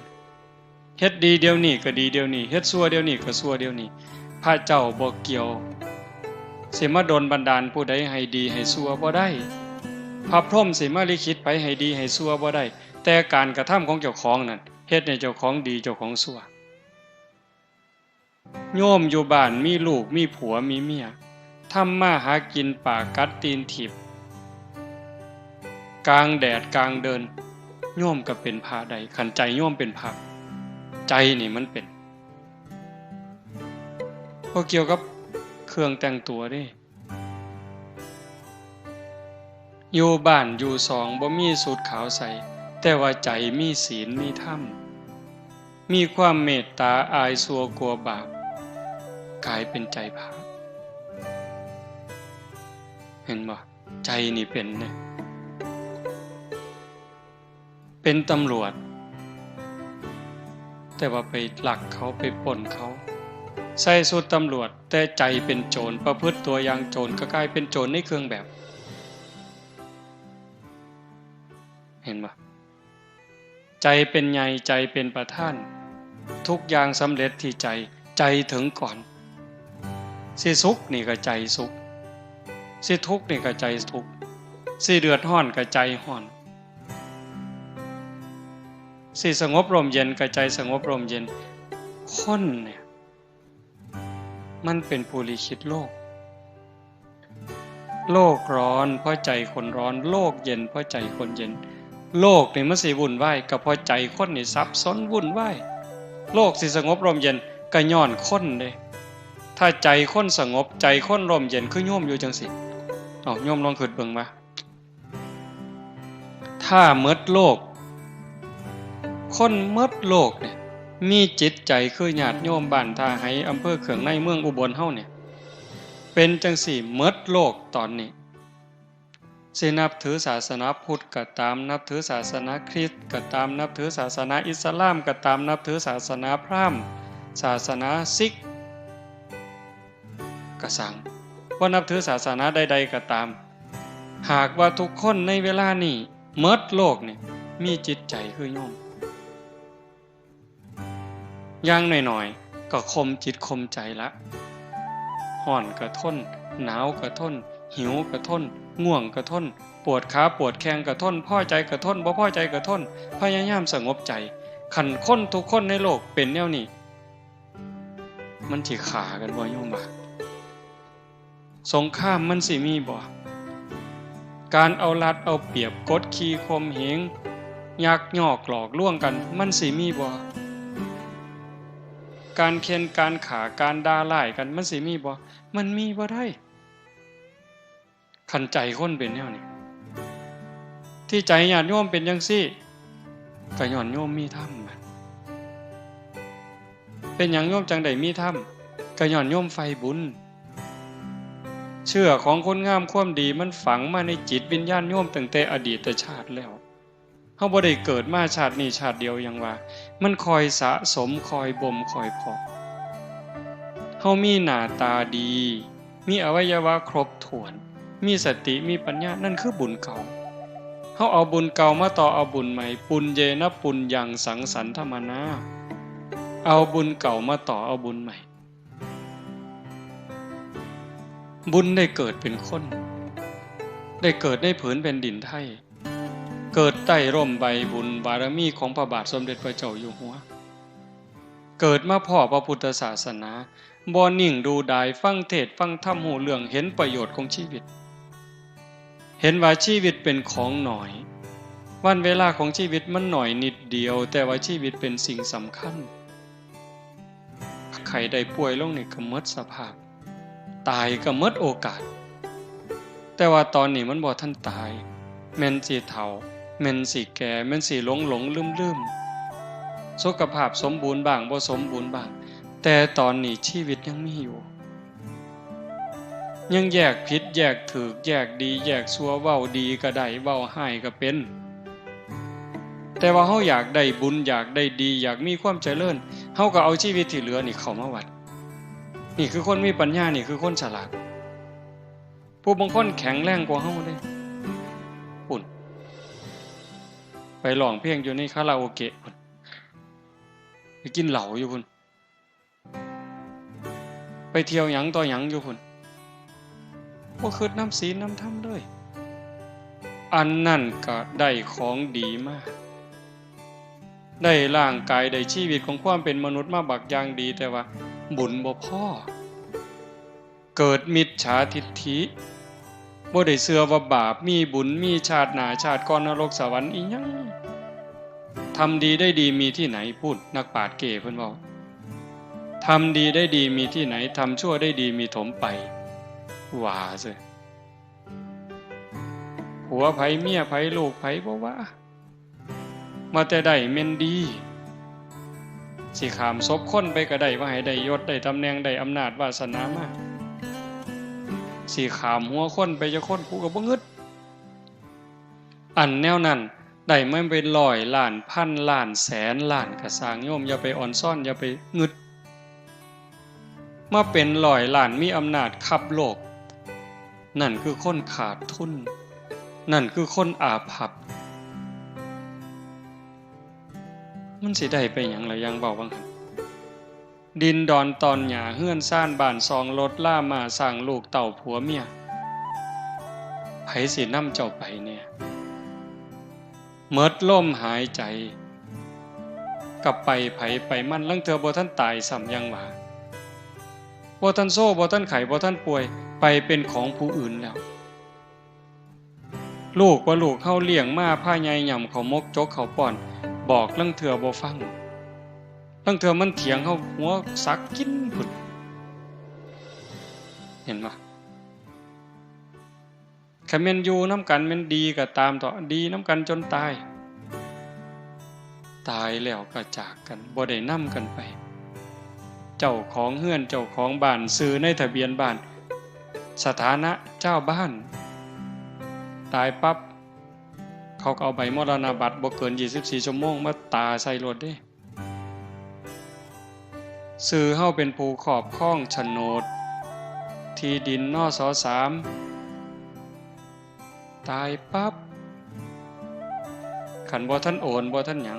เฮ็ดดีเดี๋ยวนี้ก็ดีเดี๋ยวนี้เฮ็ดชั่วเดี๋ยวนี้ก็ชั่วเดี๋ยวนี้พระเจ้าบ่เกี่ยวสิมาดลบันดาลผู้ใดให้ดีให้ชั่วบ่ได้พระพรหมสิมาลิขิตไปให้ดีให้ชั่วบ่ได้แต่การกระทำของเจ้าของนั่นเฮ็ดให้เจ้าของดีเจ้าของชั่วโยมอยู่บ้านมีลูกมีผัวมีเมียทำมาหากินปากกัดตีนถีบกลางแดดกลางเดินโยมก็เป็นพระใดขันใจโยมเป็นพระใจนี่มันเป็นพอเกี่ยวกับเครื่องแต่งตัวดิอยู่บ้านอยู่สองบ่มีสูทขาวใส่แต่ว่าใจมีศีลมีธรรมมีความเมตตาอายสัวกลัวบาปกลายเป็นใจพระเห็นบ่ใจนี่เป็นเนี่ยเป็นตำรวจแต่ว่าไปหลักเขาไปปล้นเขาใส่สูทตำรวจแต่ใจเป็นโจรประพฤติตัวอย่างโจรก็กลายเป็นโจรในเครื่องแบบเห็นปะใจเป็นใหญ่ใจเป็นประธานทุกอย่างสำเร็จที่ใจใจถึงก่อนสิสุขนี่ก็ใจสุขสิทุกข์นี่ก็ใจทุกข์สิเดือดร้อนก็ใจร้อนสิสงบร่มเย็นกระใจสงบร่มเย็นคนเนี่ยมันเป็นผู้ลิขิตโลกโลกร้อนเพราะใจคนร้อนโลกเย็นเพราะใจคนเย็นโลกนี่มันสิวุ่นวายก็เพราะใจคนนี่ซับซ้อนวุ่นวายโลกสิสงบร่มเย็นก็ย้อนคนเด้ถ้าใจคนสงบใจคนร่มเย็นคือโยมอยู่จังสิโยมลองคิดเบิ่งมาถ้าหมดโลกคนหมดโลกเนี่ยมีจิตใจคือญาติโยมบ้านท่าไห้อำเภอเขืองในเมืองอุบลเฮาเนี่ยเป็นจังสี่หมดโลกตอนนี้สินับถือศาสนาพุทธก็ตามนับถือศาสนาคริสต์ก็ตามนับถือศาสนาอิสลามก็ตามนับถือศาสนาพราหมณ์ศาสนาซิกก็สั่งว่านับถือศาสนาใดๆก็ตามหากว่าทุกคนในเวลานี้หมดโลกเนี่ยมีจิตใจคือโยมอย่างหน่อยๆก็ข่มจิตข่มใจละห่อนก็ทนหนาวก็ทนหิวก็ทนง่วงก็ทนปวดขาปวดแข้งก็ทนพอใจก็ทนบ่พอใจก็ทนพยายามสงบใจขันคนทุกคนในโลกเป็นแนวนี้มันสิขากันบ่โยมบ่สงครามมันสิมีบ่การเอารัดเอาเปรียบกดขี่ข่มเหงยักยอกหลอกลวงกันมันสิมีบ่การเค้นการขาการด่าร้ายกันมันสิมีบ่มันมีบ่ได้ขันใจคนเป็นแนวนี้ที่ใจญาติโยมเป็นจังซี่ก็ย้อนโยมมีธรรมเป็นหยังโยมจังได๋มีธรรมก็ย้อนโยมไฟบุญเชื่อของคนงามความดีมันฝังมาในจิตวิญญาณโยมตั้งแต่อดีตชาติแล้ว เฮาบ่ได้เกิดมาชาตินี้ชาติเดียวอย่างว่ามันคอยสะสมคอยบ่มคอยเพาะเฮามีหน้าตาดีมีอวัยวะครบถ้วนมีสติมีปัญญานั่นคือบุญเก่าเฮาเอาบุญเก่ามาต่อเอาบุญใหม่ปุญเยนะปุญญังสังสรรธรรมนาเอาบุญเก่ามาต่อเอาบุญใหม่บุญได้เกิดเป็นคนได้เกิดในผืนแผ่นดินไทยเกิดใต้ร่มใบบุญบารมีของพระบาทสมเด็จพระเจ้าอยู่หัวเกิดมาพ่อพระพุทธศาสนาบ่นิ่งดูดายฟังเทศน์ฟังธรรมหูเรื่องเห็นประโยชน์ของชีวิตเห็นว่าชีวิตเป็นของหน่อยวันเวลาของชีวิตมันหน่อยนิดเดียวแต่ว่าชีวิตเป็นสิ่งสำคัญใครได้ป่วยลงนี่ก็หมดสภาพตายก็หมดโอกาสแต่ว่าตอนนี้มันบ่ทันตายแม่นสิเฒ่าแม่นสิแก่แม่นสิหลงลืมสุขภาพสมบูรณ์บ้างบ่สมบูรณ์บ้างแต่ตอนนี้ชีวิตยังมีอยู่ยังแยกผิดแยกถูกแยกดีแยกชั่วเว้าดีก็ได้เว้าร้ายก็เป็นแต่ว่าเฮาอยากได้บุญอยากได้ดีอยากมีความเจริญเฮาก็เอาชีวิตที่เหลือนี่เข้ามาวัดนี่คือคนมีปัญญานี่คือคนฉลาดผู้บางคนแข็งแรงกว่าเฮาเด้ปุ่นไปร้องเพลงอยู่ในคาราโอเกะพุ่นไปกินเหล้าอยู่พุ่นไปเที่ยวหยังต่อหยังอยู่พุ่นบ่คิดน้ำศีลน้ำธรรมเลยอันนั่นก็ได้ของดีมากได้ร่างกายได้ชีวิตของความเป็นมนุษย์มาบักอย่างดีแต่ว่าบุญบ่พอเกิดมิจฉาทิฏฐิบ่ได้เชื่อว่าบาปมีบุญมีชาติหน้าชาติก่อนนรกสวรรค์อีหยังทำดีได้ดีมีที่ไหนพูดนักปราชญ์เก๋เพิ่นเว้าทำดีได้ดีมีที่ไหนทำชั่วได้ดีมีถมไปว่าซิผัวไผเมียไผลูกไผบ่ว่ามาแต่ได้แม่นดีสิขามศพคนไปก็ได้ว่าให้ได้ยศได้ตำแหน่งได้อำนาจวาสนามาสิขามหัวคนไปจะคนกูก็บ่งึดอันแนวนั้นได้มันเป็นร้อยล้านพันล้านแสนล้านก็สร้างโยมอย่าไปอ่อนซ่อนอย่าไปงึดมาเป็นร้อยล้านมีอำนาจขับโลกนั่นคือคนขาดทุนนั่นคือคนอาภัพมันสิได้ไปหยังล่ะยังเว้าบังหั่นดินดอนตอนหญ้าเฮือนซ่านบ้านซองรถล่ามาสร้างลูกเต่าผัวเมียไผสินำเจ้าไปเนี่ยเมิดลมหายใจกลับไปไผไปมันลังเทื่อบ่ทันตายซ้ำยังว่าบ่ทันโซ่บ่ทันไข้บ่ทันป่วยไปเป็นของผู้อื่นแล้วลูกว่าลูกเฮาเลี้ยงมาพาใหญ่หย่ำเขามกจกเขาป้อนบอกลังเทื่อบ่ฟังลังเทื่อมันเถียงเฮาหัวสักกินพุ่นเห็นบ่คันแม่นอยู่นำกันแม่นดีก็ตามต่อดีนำกันจนตายตายแล้วก็จากกันบ่ได้นำกันไปเจ้าของเฮือนเจ้าของบ้านซื้อในทะเบียนบ้านสถานะเจ้าบ้านตายปั๊บเขาก็เอาใบมรณบัตรบ่เกิน24ชั่วโมงมาตาใส่รถเด้ซื้อเฮาเป็นผู้ครอบครองโฉนดที่ดินนส.3 ตายปั๊บคันบ่ทันโอนบ่ทันหยัง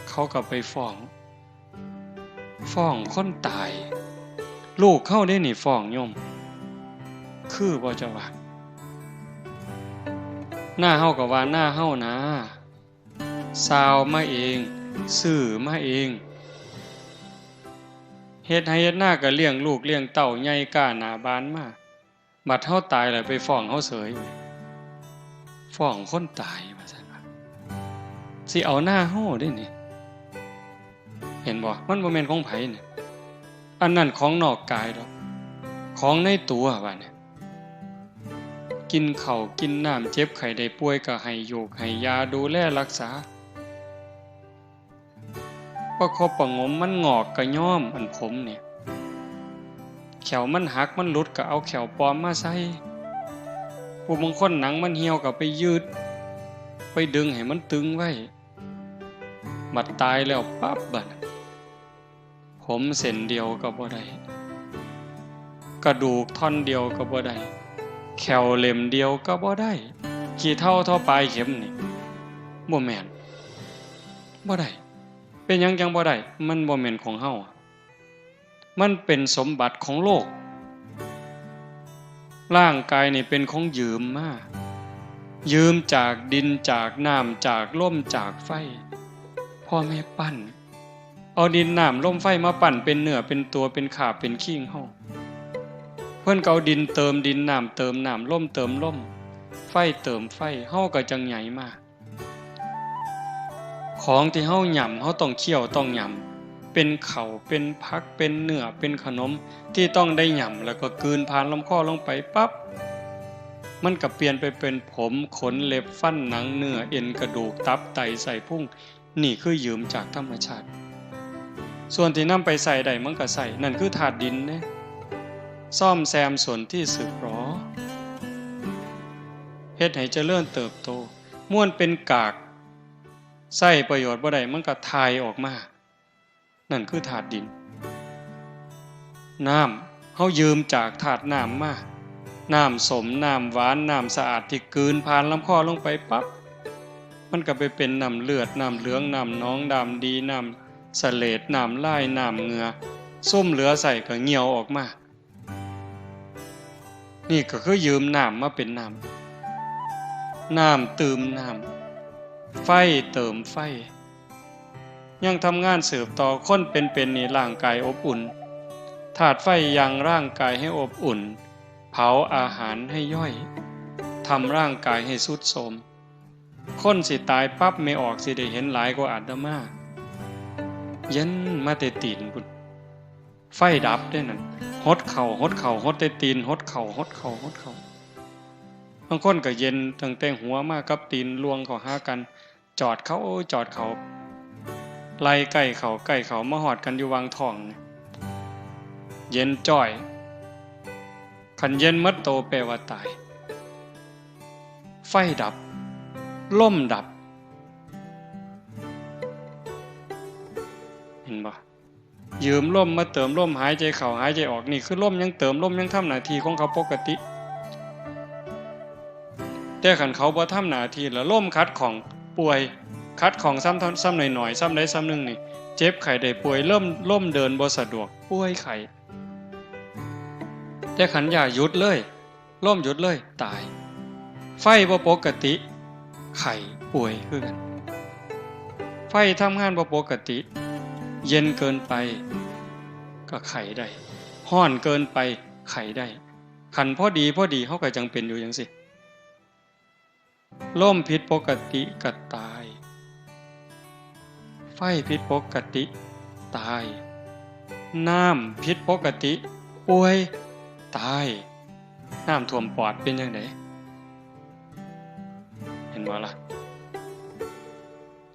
เขาก็ไปฟ้องคนตายลูกเขาได้นี่ฟ้องโยมคือบ่จะว่าหน้าเฮาก็ว่าหน้าเฮานะซาวมาเองซื้อมาเองเฮ็ดให้เฮ็ดหน้าก็เลี้ยงลูกเลี้ยงเต้าใหญ่ก้าหน้าบานมาบัดเฮาตายแล้วไปฟ้องเฮาเสยฟ้องคนตายว่าซั่นว่าสิเอาหน้าเฮาเด้นี่เห็นบ่มันบ่แม่นของไผนี่อันนั้นของนอกกายดอกของในตัวว่าเนี่ยกินข้าวกินน้ำเจ็บไข้ได้ป่วยก็ให้อยู่ให้ยาดูแลรักษาประคบประงมมันงอกก็ย้อมอันผมเนี่ยแขวมันหักมันหลุดก็เอาแขวปลอมมาใส่ผู้บางคนหนังมันเหี่ยวก็ไปยืด ไปดึงให้มันตึงไว้บัดตายแล้วปั๊บบัดผมเส้นเดียวก็บ่ได้กระดูกท่อนเดียวก็บ่ได้แขวเล่มเดียวก็บ่ได้ขี้เท่าเท่าปลายเข็มนี่บ่แม่นบ่ได้เป็นหยังจังบ่ได้มันบ่แม่นของเฮามันเป็นสมบัติของโลกร่างกายนี่เป็นของยืมมายืมจากดินจากน้ำจากลมจากไฟพ่อแม่ปั้นเอาดินน้ำลมไฟมาปั้นเป็นเนื้อเป็นตัวเป็นขาเป็นขี้งเฮาเพิ่นก็เอาดินเติมดินน้ำเติมน้ำลมเติมลมไฟเติมไฟเฮาก็จังใหญ่มาของที่เฮาหย่ำเฮาต้องเคี่ยวต้องหย่ำเป็นข้าวเป็นผักเป็นเนื้อเป็นขนมที่ต้องได้หย่ำแล้วก็กลืนผ่านลำคอลงไปปั๊บมันก็เปลี่ยนไปเป็นผมขนเล็บฟันหนังเนื้อเอ็นกระดูกตับไตไส้พุงนี่คือยืมจากธรรมชาติส่วนที่นำไปใส่ได้มันก็ใส่นั่นคือธาตุดินนะซ่อมแซมส่วนที่สึกหรอเฮ็ดให้เจริญเติบโตม่วนเป็นกากใส่ประโยชน์บ่ได้มันก็ทายออกมานั่นคือธาตุดินน้ำเฮายืมจากธาตุน้ำมาน้ำสมน้ำหวานน้ำสะอาดที่กลืนผ่านลำคอลงไปปั๊บมันก็ไปเป็นน้ำเลือดน้ำเหลืองน้ำหนองดำดีน้ำเสลดน้ำลายน้ำเหงื่อส้มเหลือใส่ก็เหี่ยวออกมานี่ก็คือยืมน้ำมาเป็นน้ำเติมน้ำไฟเติมไฟยังทำงานสืบต่อคนเป็นนี่ร่างกายอบอุ่นธาตุไฟยังร่างกายให้อบอุ่นเผาอาหารให้ย่อยทำร่างกายให้ทรุดโทรมคนสิตายปั๊บไม่ออกสิได้เห็นหลายกว่าอาตมาเย็นมาแต่ตีนบุญไฟดับได้นั่นหดเข่าหดแต่ตีนหดเข่าบางคนก็เย็นตั้งแต่หัวมากับตีนลวงเขาหากันจอดเขาไล่ใกล้เขามาหอดกันอยู่วางท้องเย็นจ้อยขันเย็นมัดโตแปลว่าตายไฟดับล่มดับเห็นบ่ยืมล่มมาเติมล่มหายใจเข้าหายใจออกนี่คือล่มยังเติมล่มยังทำหน้าที่ของเขาปกติแต่ขันเขาบ่ทำหน้าที่แล้วล่มคัดของป่วยคัดของซ้ำหน่อยซ้ำใดซ้ำหนึ่งนี่เจ็บไข้ได้ป่วยล่มเดินบ่สะดวกป่วยไข้แต่ขันอย่าหยุดเลยล่มหยุดเลยตายไฟบ่ปกติไข้ป่วยคือกันไฟทำงานบ่ปกติเย็นเกินไปก็ไข้ได้ร้อนเกินไปไข้ได้ขันพอดีเฮาก็จังเป็นอยู่จังซี่ลมผิดปกติก็ตายไฟผิดปกติตายน้ำผิดปกติป่วยตายน้ำท่วมปอดเป็นจังไดเห็นบ่ล่ะ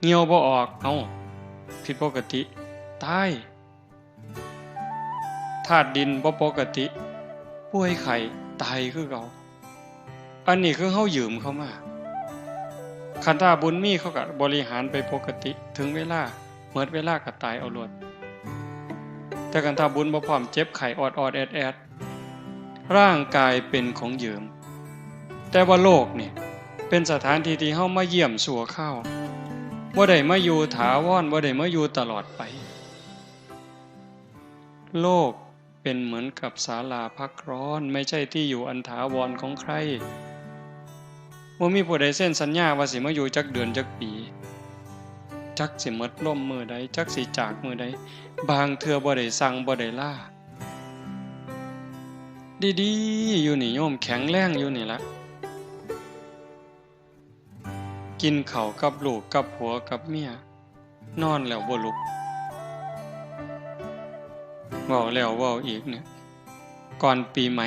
เหี่ยวบ่ออกเอ้าผิดปกติตายธาตุดินบ่ปกติป่วยไข้ตายคือเก่าอันนี้คือเฮายืมเข้ามาคันถ้าบุญมีเขาก็บริหารไปปกติถึงเวลาเมื่อเวลาก็ตายเอาโลดแต่คันถ้าบุญบ่พร้อมเจ็บไข้ออดแอดร่างกายเป็นของยืมแต่ว่าโลกนี่เป็นสถานที่ที่เฮามาเยี่ยมชั่วคราวบ่ได้มาอยู่ถาวรบ่ได้มาอยู่ตลอดไปโลกเป็นเหมือนกับศาลาพักร้อนไม่ใช่ที่อยู่อันถาวรของใครบ่มีผู้ใดเซ็นสัญญาว่าสิมาอยู่จักเดือนจักปีจักสิหมดลมมื้อใดจักสิจากมื้อใดบางเทื่อบ่ได้สั่งบ่ได้ลาดีๆอยู่นี่โยมแข็งแรงอยู่นี่ละกินข้าวกับลูกกับผัวกับเมียนอนแล้วบ่ลุกเว้าแล้วเว้าอีกเนี่ยก่อนปีใหม่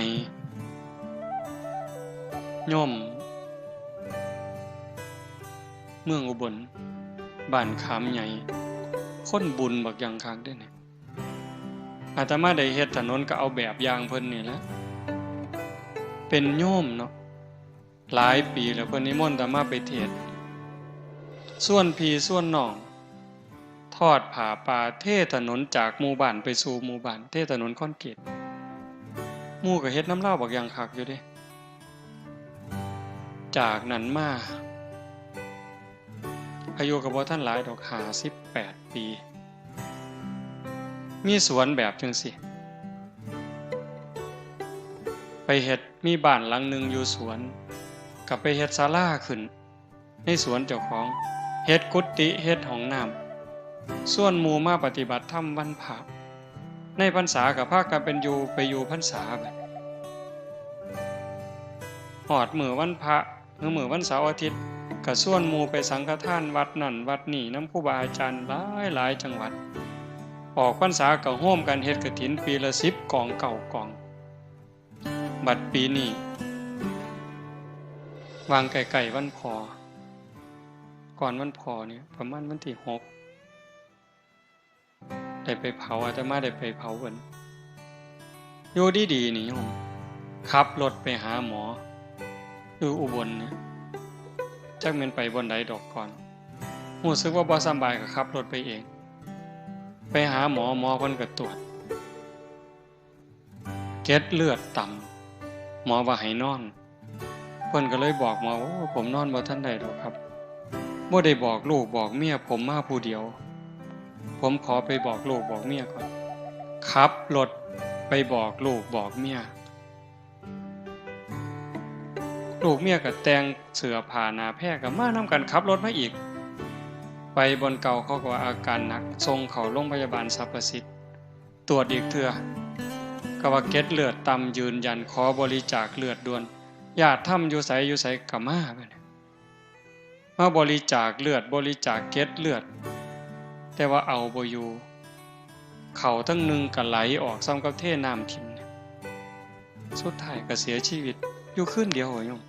โยมเมืองอุบลบ้านขามใหญ่คนบุญบักอย่างคักเด้อเนี่ยอาตมาได้เฮ็ดถนนก็เอาแบบอย่างเพิ่นนี่แหละเป็นโยมเนาะหลายปีแล้วเพิ่นนิมนต์อาตมาไปเทศน์ ส่วนพี่ส่วนน้องทอดผ้าป่าเทถนนจากหมู่บ้านไปสู่หมู่บ้านเทถนนคอนกรีตหมู่ก็เฮ็ดน้ำเล่าบักอย่างคักอยู่เด้จากนั้นมาอายุก็บ่ทันหลายดอก58 ปีมีสวนแบบจังสิไปเฮ็ดมีบ้านหลังหนึ่งอยู่สวนก็ไปเฮ็ดศาลาขึ้นในสวนเจ้าของเฮ็ดกุฏิเฮ็ดห้องน้ำส่วนหมู่มาปฏิบัติธรรมวันพระในพรรษาก็พากันเป็นอยู่ไปอยู่พรรษาบัดฮอดมื้อวันพระหรือมื้อวันเสาร์อาทิตย์ก็ส่วนหมู่ไปสังฆทานวัดนั่นวัดนี่นำครูบาอาจารย์หลายจังหวัดออกพรรษาก็ร่วมกันเฮ็ดกฐินปีละ10กอง9กองบัดปีนี้วางไกลๆวันพอก่อนวันพอเนี่ยประมาณวันที่6ได้ไปเผาอาตมาได้ไปเผาเพิ่นอยู่ดีๆนี่โยมขับรถไปหาหมออยู่อุบลเนี่ยจักแม่นไปบนใดดอกก่อนรู้สึกว่าบ่สบายก็ขับรถไปเองไปหาหมอเพิ่นก็ตรวจเกล็ดเลือดต่ำหมอว่าให้นอนเพิ่นก็เลยบอกหมอว่าผมนอนบ่ทันได้ดอกครับบ่ได้บอกลูกบอกเมียผมมาผู้เดียวผมขอไปบอกลูกบอกเมียก่อนขับรถไปบอกลูกบอกเมียลูกเมียก็แต่งเสื้อผ้าหน้าแพร่ก็มานำกันขับรถมาอีกไปบนเก่าเขาก็ว่าอาการหนักส่งเข้าโรงพยาบาลสรรพสิทธิ์ตรวจอีกเทื่อก็ว่าเกล็ดเลือดต่ำยืนยันขอบริจาคเลือดด่วนญาติทำอยู่ไสก็มาบัดนี้มาบริจาคเลือดบริจาคเกล็ดเลือดแต่ว่าเอาบ่อยู่เขาทั้งนึงก็ไหลออกซ้ำกับเทน้ำทิ่มสุดท้ายก็เสียชีวิตอยู่คืนเดียวโยม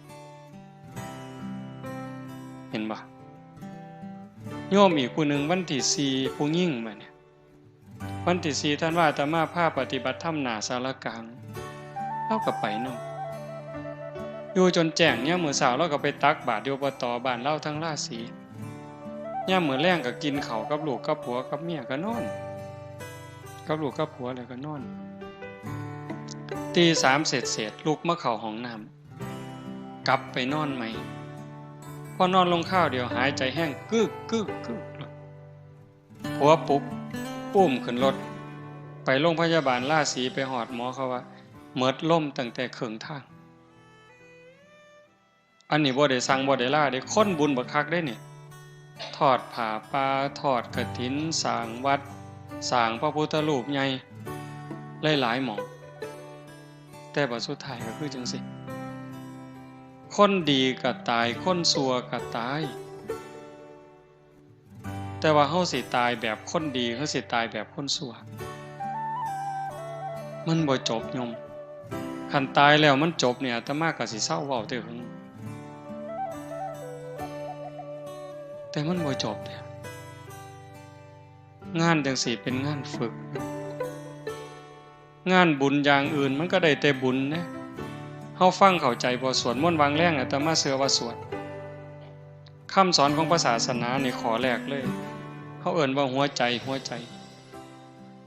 เห็นบ่โยมอีกผู้หนึ่งวันที่4ผู้หญิงมาเนี่ยวันที่4ท่านว่าอาตมาพาปฏิบัติธรรมหน้าศาลากลางเราก็ไปนำอยู่จนแจ้งยามมื้อเช้าเราก็ไปตักบาตรอยู่อบตบ้านเราทั้งราศียามมื้อแลงก็กินข้าวกับลูกกับผัวกับเมียก็นอนกับลูกกับผัวแล้วก็นอนตี3เสร็จลุกมาเข้าห้องน้ำกลับไปนอนใหม่พอนอนลงข้าวเดียวหายใจแห้งกึกผัวปลุกปุ้มขึ้นรถไปโรงพยาบาลราศีไปหอดหมอเขาว่าเมิดล่มตั้งแต่ครึ่งทางอันนี้บ่ได้สั่งบ่ได้ล่าได้คนบุญบักคักได้นี่ทอดผ้าป่าทอดกฐินสร้างวัดสร้างพระพุทธรูปใหญ่หลายๆหม่องแต่บัดสุดท้ายก็คือจังซี่คนดีก็ตายคนชั่วก็ตายแต่ว่าเฮาสิตายแบบคนดีเฮาสิตายแบบคนชั่วมันบ่จบโยมคันตายแล้วมันจบเนี่ยอาตมาก็สิเศร้าเว้าแต่หึงแต่มันบ่จบเด้งานจังซี่เป็นงานฝึกงานบุญอย่างอื่นมันก็ได้แต่บุญนะเฮาฟังเข้าใจบ่สวดมนต์วางแรงอาตมาเชื่อว่าสวดคำสอนของพระศาสนานี่ขอแรกเลยเฮาเอิ้นว่าหัวใจ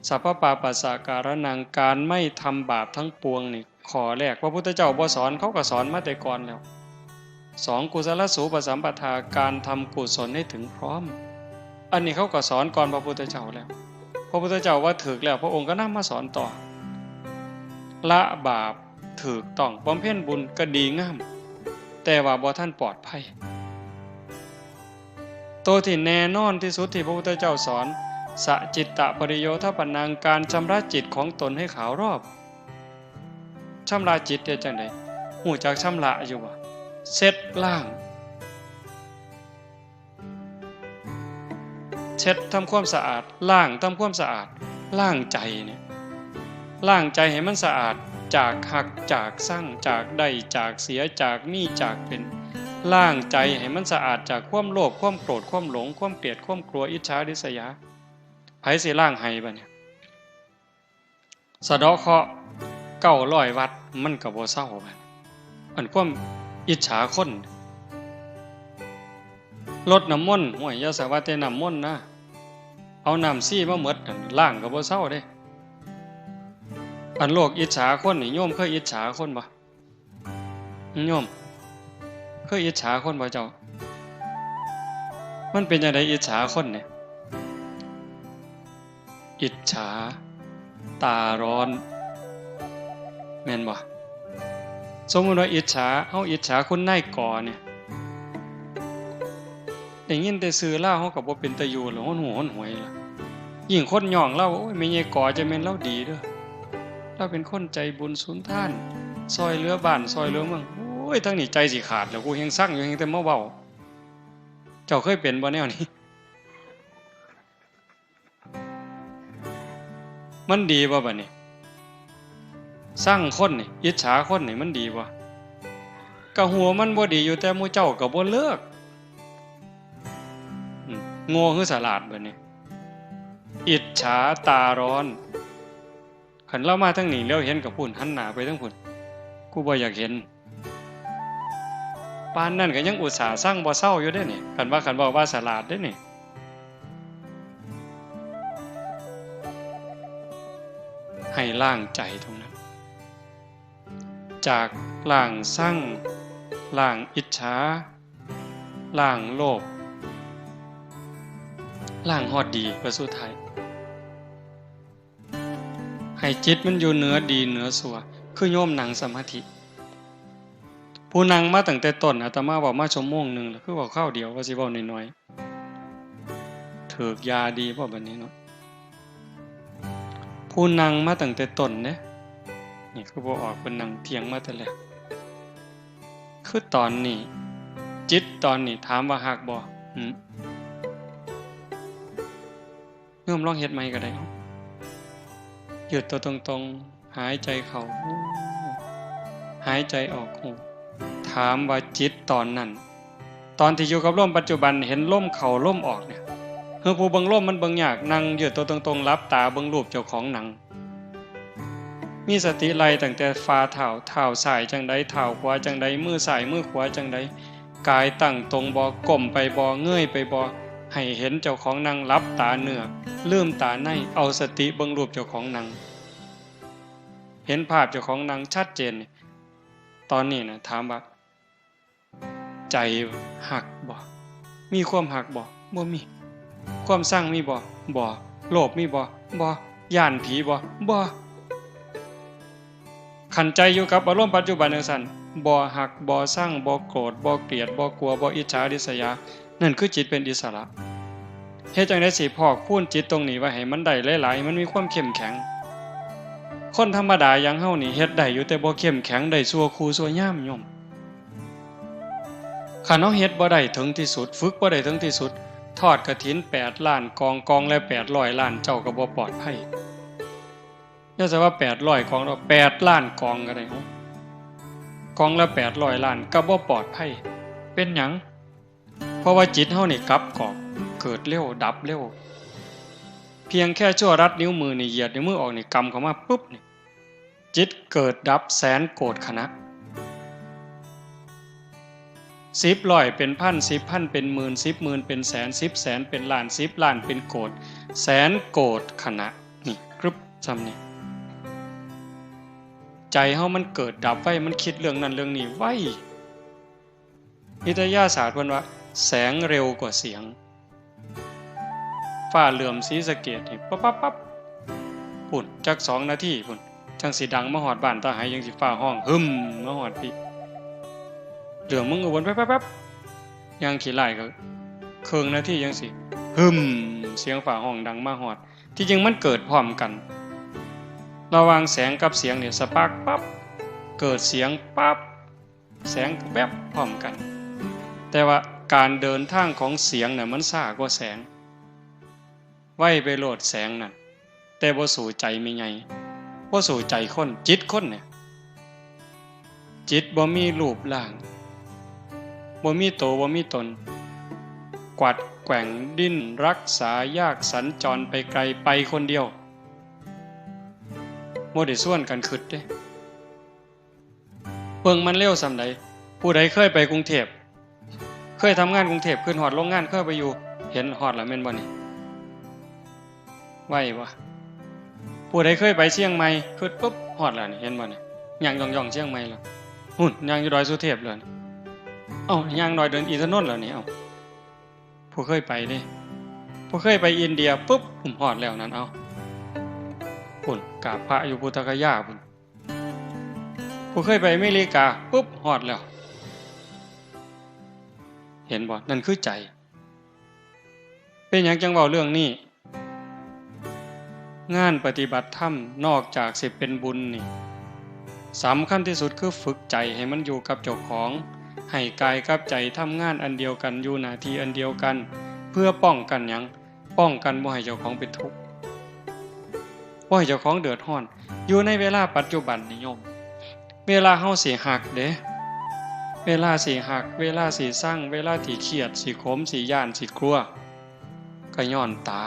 สัพพปาปัสสะการนังการไม่ทำบาปทั้งปวงนี่ขอแรกพระพุทธเจ้าบ่สอนเขาก็สอนมาแต่ก่อนแล้ว2กุศลสูปสัมปทาการทำกุศลให้ถึงพร้อมอันนี้เขาก็สอนก่อนพระพุทธเจ้าแล้วพระพุทธเจ้าว่าถูกแล้วพระองค์ก็นำมาสอนต่อละบาปถูกต้องบำเพ็ญบุญก็ดีงามแต่ว่าบ่ทันปลอดภัยตัวที่แน่นอนที่สุดที่พระพุทธเจ้าสอนสจิตตปริโยทปนังการชำระจิตของตนให้ขาวรอบชำระจิตได้จังได๋ฮู้จักชำระอยู่บ่เช็ดล้างเช็ดทำความสะอาดล้างทำความสะอาดล้างใจเนี่ยล้างใจให้มันสะอาดจากหักจากสั่งจากได้จากเสียจากมีจากเป็นล้างใจให้มันสะอาดจากความโลภความโกรธความหลงความเกลียดความกลัวอิจฉาริษยาไผสิล้างให้บัดเนี่ยสะเดาะเคราะห์900วัดมันก็บ่เซาบัดอันความอิจฉาคน รดน้ำมนต์ห่วยอย่าสาว่าแต่น้ำมนต์นะเอาน้ำซี่มาหมดล้างก็บ่เซาเด้อันโลกอิจฉาคนนี่โยมเคยอิจฉาคนบ่โยมเคยอิจฉาคนบ่เจ้ามันเป็นจังได๋อิจฉาคนเนี่ยอิจฉาตาร้อนแม่นบ่สมมุติว่าอิจฉาเฮาอิจฉาคนนายกเนี่ยได้ยินแต่ชื่อลาวเฮาก็บ่เป็นตาอยู่แล้วฮ้อนหูฮ้อนหวยล่ะยิ่งคนย่องเราโอ้ยแม่ใหญ่กอจะแม่นเราดีเด้อเราเป็นคนใจบุญสุนทานซอยเหลือบ้านซอยเหลือเมืองโอ้ยทั้งนี้ใจสิขาดแล้วกูยังสั่งอยู่ยังแต่มาเว้าเจ้าเคยเป็นบ่แนวนี้มันดีบ่บัดนี้สร้างคนนี่อิจฉาคนนี่มันดีบ่ก็หัวมันบ่ดีอยู่แต่หมู่เจ้าก็บ่เลิกโง่คือฉลาดบัดนี้อิจฉาตาร้อนคันเรามาทางนี้แล้วเห็นกับพุ่นหันหน้าไปทางพุ่นกูบ่อยากเห็นปานนั้นก็ยังอุตส่าห์สร้างบ่เศร้าอยู่เด้นี่คันบอกว่าฉลาดเด้นี่ให้ล้างใจตรงนั้นจากล้างสั่งล้างอิจฉาล้างโลภล้างฮอดดีประสุดท้ายให้จิตมันอยู่เหนือดีเหนือชั่วคือโยมนั่งสมาธิผู้นั่งมาตั้งแต่ต้นอาตมาบอกมาชั่วโมงนึงแล้วคือบอกข้าวเดียวว่าสิเว้าน้อยๆถูกยาดีบ่บัดนี้เนาะผู้นั่งมาตั้งแต่ต้นเด้นี่คือบ่ออกเพิ่นนั่งเถียงมาแต่แรกคือตอนนี้จิตตอนนี้ถามว่าฮักบ่โยมลองเฮ็ดใหม่ก็ได้ยืดตัวตรงๆหายใจเข้าหายใจออกถามว่าจิตตอนนั้นตอนที่อยู่กับลมปัจจุบันเห็นลมเข้าลมออกเนี่ยคือผู้เบิ่งลมมันเบิ่งยากนั่งยืดตัวตรงๆหลับตาเบิ่งรูปเจ้าของหนังมีสติไล่ตั้งแต่ฝ่าเท้าซ้ายจังใดเท้าขวาจังใดมือซ้ายมือขวาจังใดกายตั้งตรงบ่ก้มไปบ่เงยไปบ่ให้เห็นเจ้าของนั่งหลับตาเนื้อลืมตาในเอาสติเบิ่งรูปเจ้าของนั่งเห็นภาพเจ้าของนั่งชัดเจนตอนนี้นะถามว่าใจหักบ่มีความหักบ่บ่มีความสร้างมีบ่โลภมีบ่ย่านผีบ่ขันใจอยู่กับอารมณ์ปัจจุบันจังซั่นบ่หักบ่สร้างบ่โกรธบ่เกลียดบ่กลัวบ่อิจฉาริษยานั่นคือจิตเป็นอิสระเฮ็ดจังได๋สิพอกพูนจิตตรงนี้ไว้ให้มันได้หลายๆมันมีความเข้มแข็งคนธรรมดาอย่างเฮานี่เฮ็ดได้อยู่แต่บ่เข้มแข็งได้ชั่วครูชั่วยามโยมคันเฮาเฮ็ดบ่ได้ถึงที่สุดฝึกบ่ได้ถึงที่สุดทอดกฐิน8ล้านกองละ800ล้านเจ้าก็บ่ปลอดภัยอย่าซะว่า800กองแล้ว8ล้านกองก็ได้กองละ800ล้านก็บ่ปลอดภัยเป็นหยังเพราะว่าจิตเฮานี่กลับกอกเกิดเร็วดับเร็วเพียงแค่ชั่วรัดนิ้วมือนี่เหยียดนิ้วมือออกนี่กำเข้ามาปุ๊บนี่จิตเกิดดับแสนโกรธขณะ10ร้อยเป็นพัน10พันเป็นหมื่น10หมื่นเป็นแสน10แสนเป็นล้าน10ล้านเป็นโกรธแสนโกรธขณะนี่กรึบซ้ำนี่ใจเฮามันเกิดดับไว้มันคิดเรื่องนั้นเรื่องนี้ไว้วิทยาศาสตร์เพิ่นว่าแสงเร็วกว่าเสียงฟ้าเหลื่อมศรีสะเกษนี่ปั๊บปุ่นจัก2นาทีปุ่นจังสิดังมาฮอดบ้านตาหายจังสิฟ้าห้องหึมมาฮอดพี่เหลือมึงก็วนแป๊บๆยังขี้ไล่ก็ครึ่งนาทีจังสิหึมเสียงฟ้าห้องดังมาฮอดที่จริงมันเกิดพร้อมกันระหว่างแสงกับเสียงเนี่ยสปาร์คปั๊บเกิดเสียงปั๊บแสงแวบพร้อมกันแต่ว่าการเดินทางของเสียงน่ะมันช้ากว่าแสงไว้ไปโลดแสงนั่นแต่บ่สู่ใจมีไงบ่สู่ใจคนจิตคนเนี่ยจิตบ่มีรูปร่างบ่มีโตบ่มีตนกวัดแกว่งดิ้นรักษายากสัญจรไปไกลไปคนเดียวบ่ได้ส่วนกันคิดเด้เบิ่งมันเร็วส่ำใดผู้ใดเคยไปกรุงเทพ เคยทำงานกรุงเทพขึ้นฮอดโรงงานเคยไปอยู่เห็นฮอดแล้วแม่นบ่นี่ไหวบ่ผู้ใดเคยไปเชียงใหม่ขึ้นปุ๊บฮอดแล้วนี่เห็นบ่นี่ย่างย่องๆเชียงใหม่แล้วหุ่นย่างอยู่ดอยสุเทพแล้วเอ้าย่างดอยเดินอินทนนท์แล้วนี่เอ้าผู้เคยไปเด้ผู้เคยไปอินเดียปุ๊บผมฮอดแล้วนั่นเอ้าพุ่นกราบพระอยู่พุทธคยาพุ่นผู้เคยไปอเมริกาปุ๊บฮอดแล้วเห็นบ่นั่นคือใจเป็นหยังจังเว้าเรื่องนี้งานปฏิบัติธรรมนอกจากสิเป็นบุญนี่สำคัญที่สุดคือฝึกใจให้มันอยู่กับเจ้าของให้กายกับใจทำงานอันเดียวกันอยู่หน้าที่อันเดียวกันเพื่อป้องกันหยังป้องกันบ่ให้เจ้าของเป็นทุกข์บ่ให้เจ้าของเดือดร้อนอยู่ในเวลาปัจจุบันนิยมเวลาเฮาสิหักเด้เวลาสิหักเวลาสิสั่งเวลาที่เครียดสิขมสิย่านสิกลัวก็ย้อนตา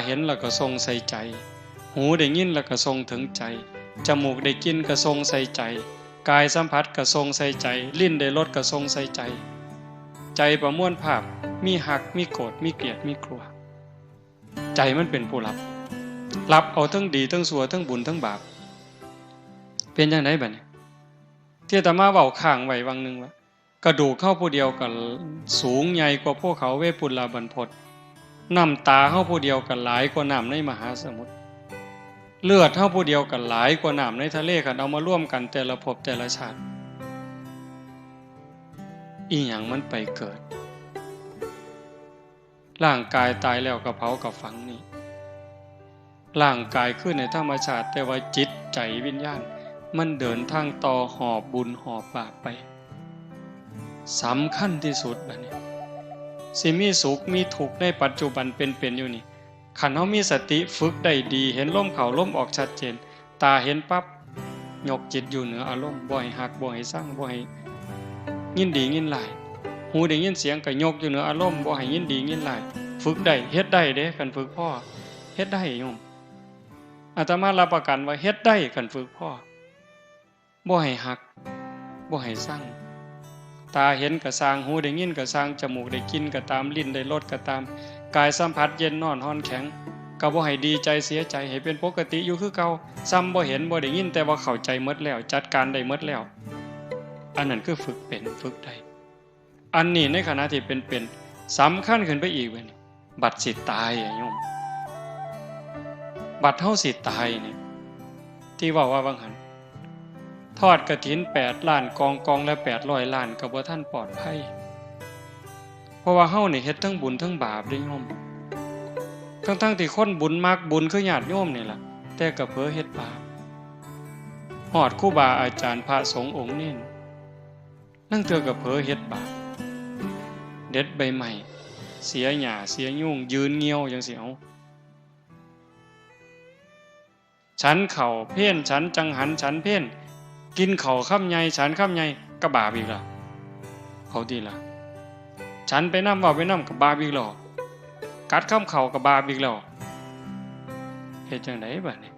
เห็นแล้วก็ทรงใส่ใจหูได้ยินแล้วก็ทรงถึงใจจมูกได้กินก็ทรงใส่ใจกายสัมผัสก็ทรงใส่ใจลิ้นได้รสก็ทรงใส่ใจใจประมวลภาพมีหักมีโกรธมีเกลียดมีกลัวใจมันเป็นผู้รับเอาทั้งดีทั้งชั่วทั้งบุญทั้งบาปเป็นจังได๋บัดนี้ที่อาตมาเว้าข้างไว้วังนึงว่ากระดูกเฮาผู้เดียวก็สูงใหญ่กว่าภูเขาเวปุลลาบรรพตน้ำตาเฮาผู้เดียวก็หลายกว่าน้ำในมหาสมุทรเลือดเฮาผู้เดียวก็หลายกว่าน้ำในทะเลคันเอามาร่วมกันแต่ละภพแต่ละชาติอีหยังมันไปเกิดร่างกายตายแล้วก็เผากับฝังนี่ร่างกายขึ้นในธรรมชาติแต่ว่าจิตใจวิญญาณมันเดินทางต่อหอบบุญหอบบาปไปสำคัญที่สุดบัดนี้สิมีสุขมีทุกข์ในปัจจุบันเป็นอยู่นี่คันเฮามีสติฝึกได้ดีเห็นลมเข้าลมออกชัดเจนตาเห็นปั๊บยกจิตอยู่เหนืออารมณ์บ่ให้หักบ่ให้สั่งบ่ให้ยินดียินร้ายหูได้ยินเสียงก็ยกอยู่เหนืออารมณ์บ่ให้ยินดียินร้ายฝึกได้เฮ็ดได้เด้คันฝึกพ่อเฮ็ดได้โยมอาตมารับประกันว่าเฮ็ดได้คันฝึกพ่อบ่ให้หักบ่ให้สั่งตาเห็นก็สร้างหูได้ยินก็สร้างจมูกได้กินก็ตามลิ้นได้รสก็ตามกายสัมผัสเย็นร้อนร้อนแข็งก็บ่ให้ดีใจเสียใจให้เป็นปกติอยู่คือเก่าซ้ำบ่เห็นบ่ได้ยินแต่ว่าเข้าใจหมดแล้วจัดการได้หมดแล้วอันนั้นคือฝึกเป็นฝึกได้อันนี้ในขณะที่เป็นสำคัญขึ้นไปอีกเว้ยบัดสิตายโยมบัดเฮาสิตายนี่ที่ว่าบางหันทอดกฐิน8ล้านกองละ800ล้านก็บ่ทันปลอดภัยเพราะว่าเฮานี่เฮ็ดทั้งบุญทั้งบาปเด้โยมทั้งที่คนบุญมักบุญคือญาติโยมนี่ล่ะแต่ก็เผลอเฮ็ดบาปฮอดครูบาอาจารย์พระสงฆ์องค์นี้นั่งเทื่อก็เผลอเฮ็ดบาปเด็ดใบใหม่เสียหญ้าเสียยุ่งยืนเงี่ยวจังซี่เอาฉันข้าวเพี้ยนฉันจังหันฉันเพี้ยนกินข้าวค่ำใหญ่ฉันค่ำใหญ่ก็บาปอีกล่ะเขาดีล่ะฉันไปนำว่าไปนำก็บาปอีกแล้วกัดข้ามเข่าก็บาปอีกแล้วเฮ็ดจังได๋บัดนี้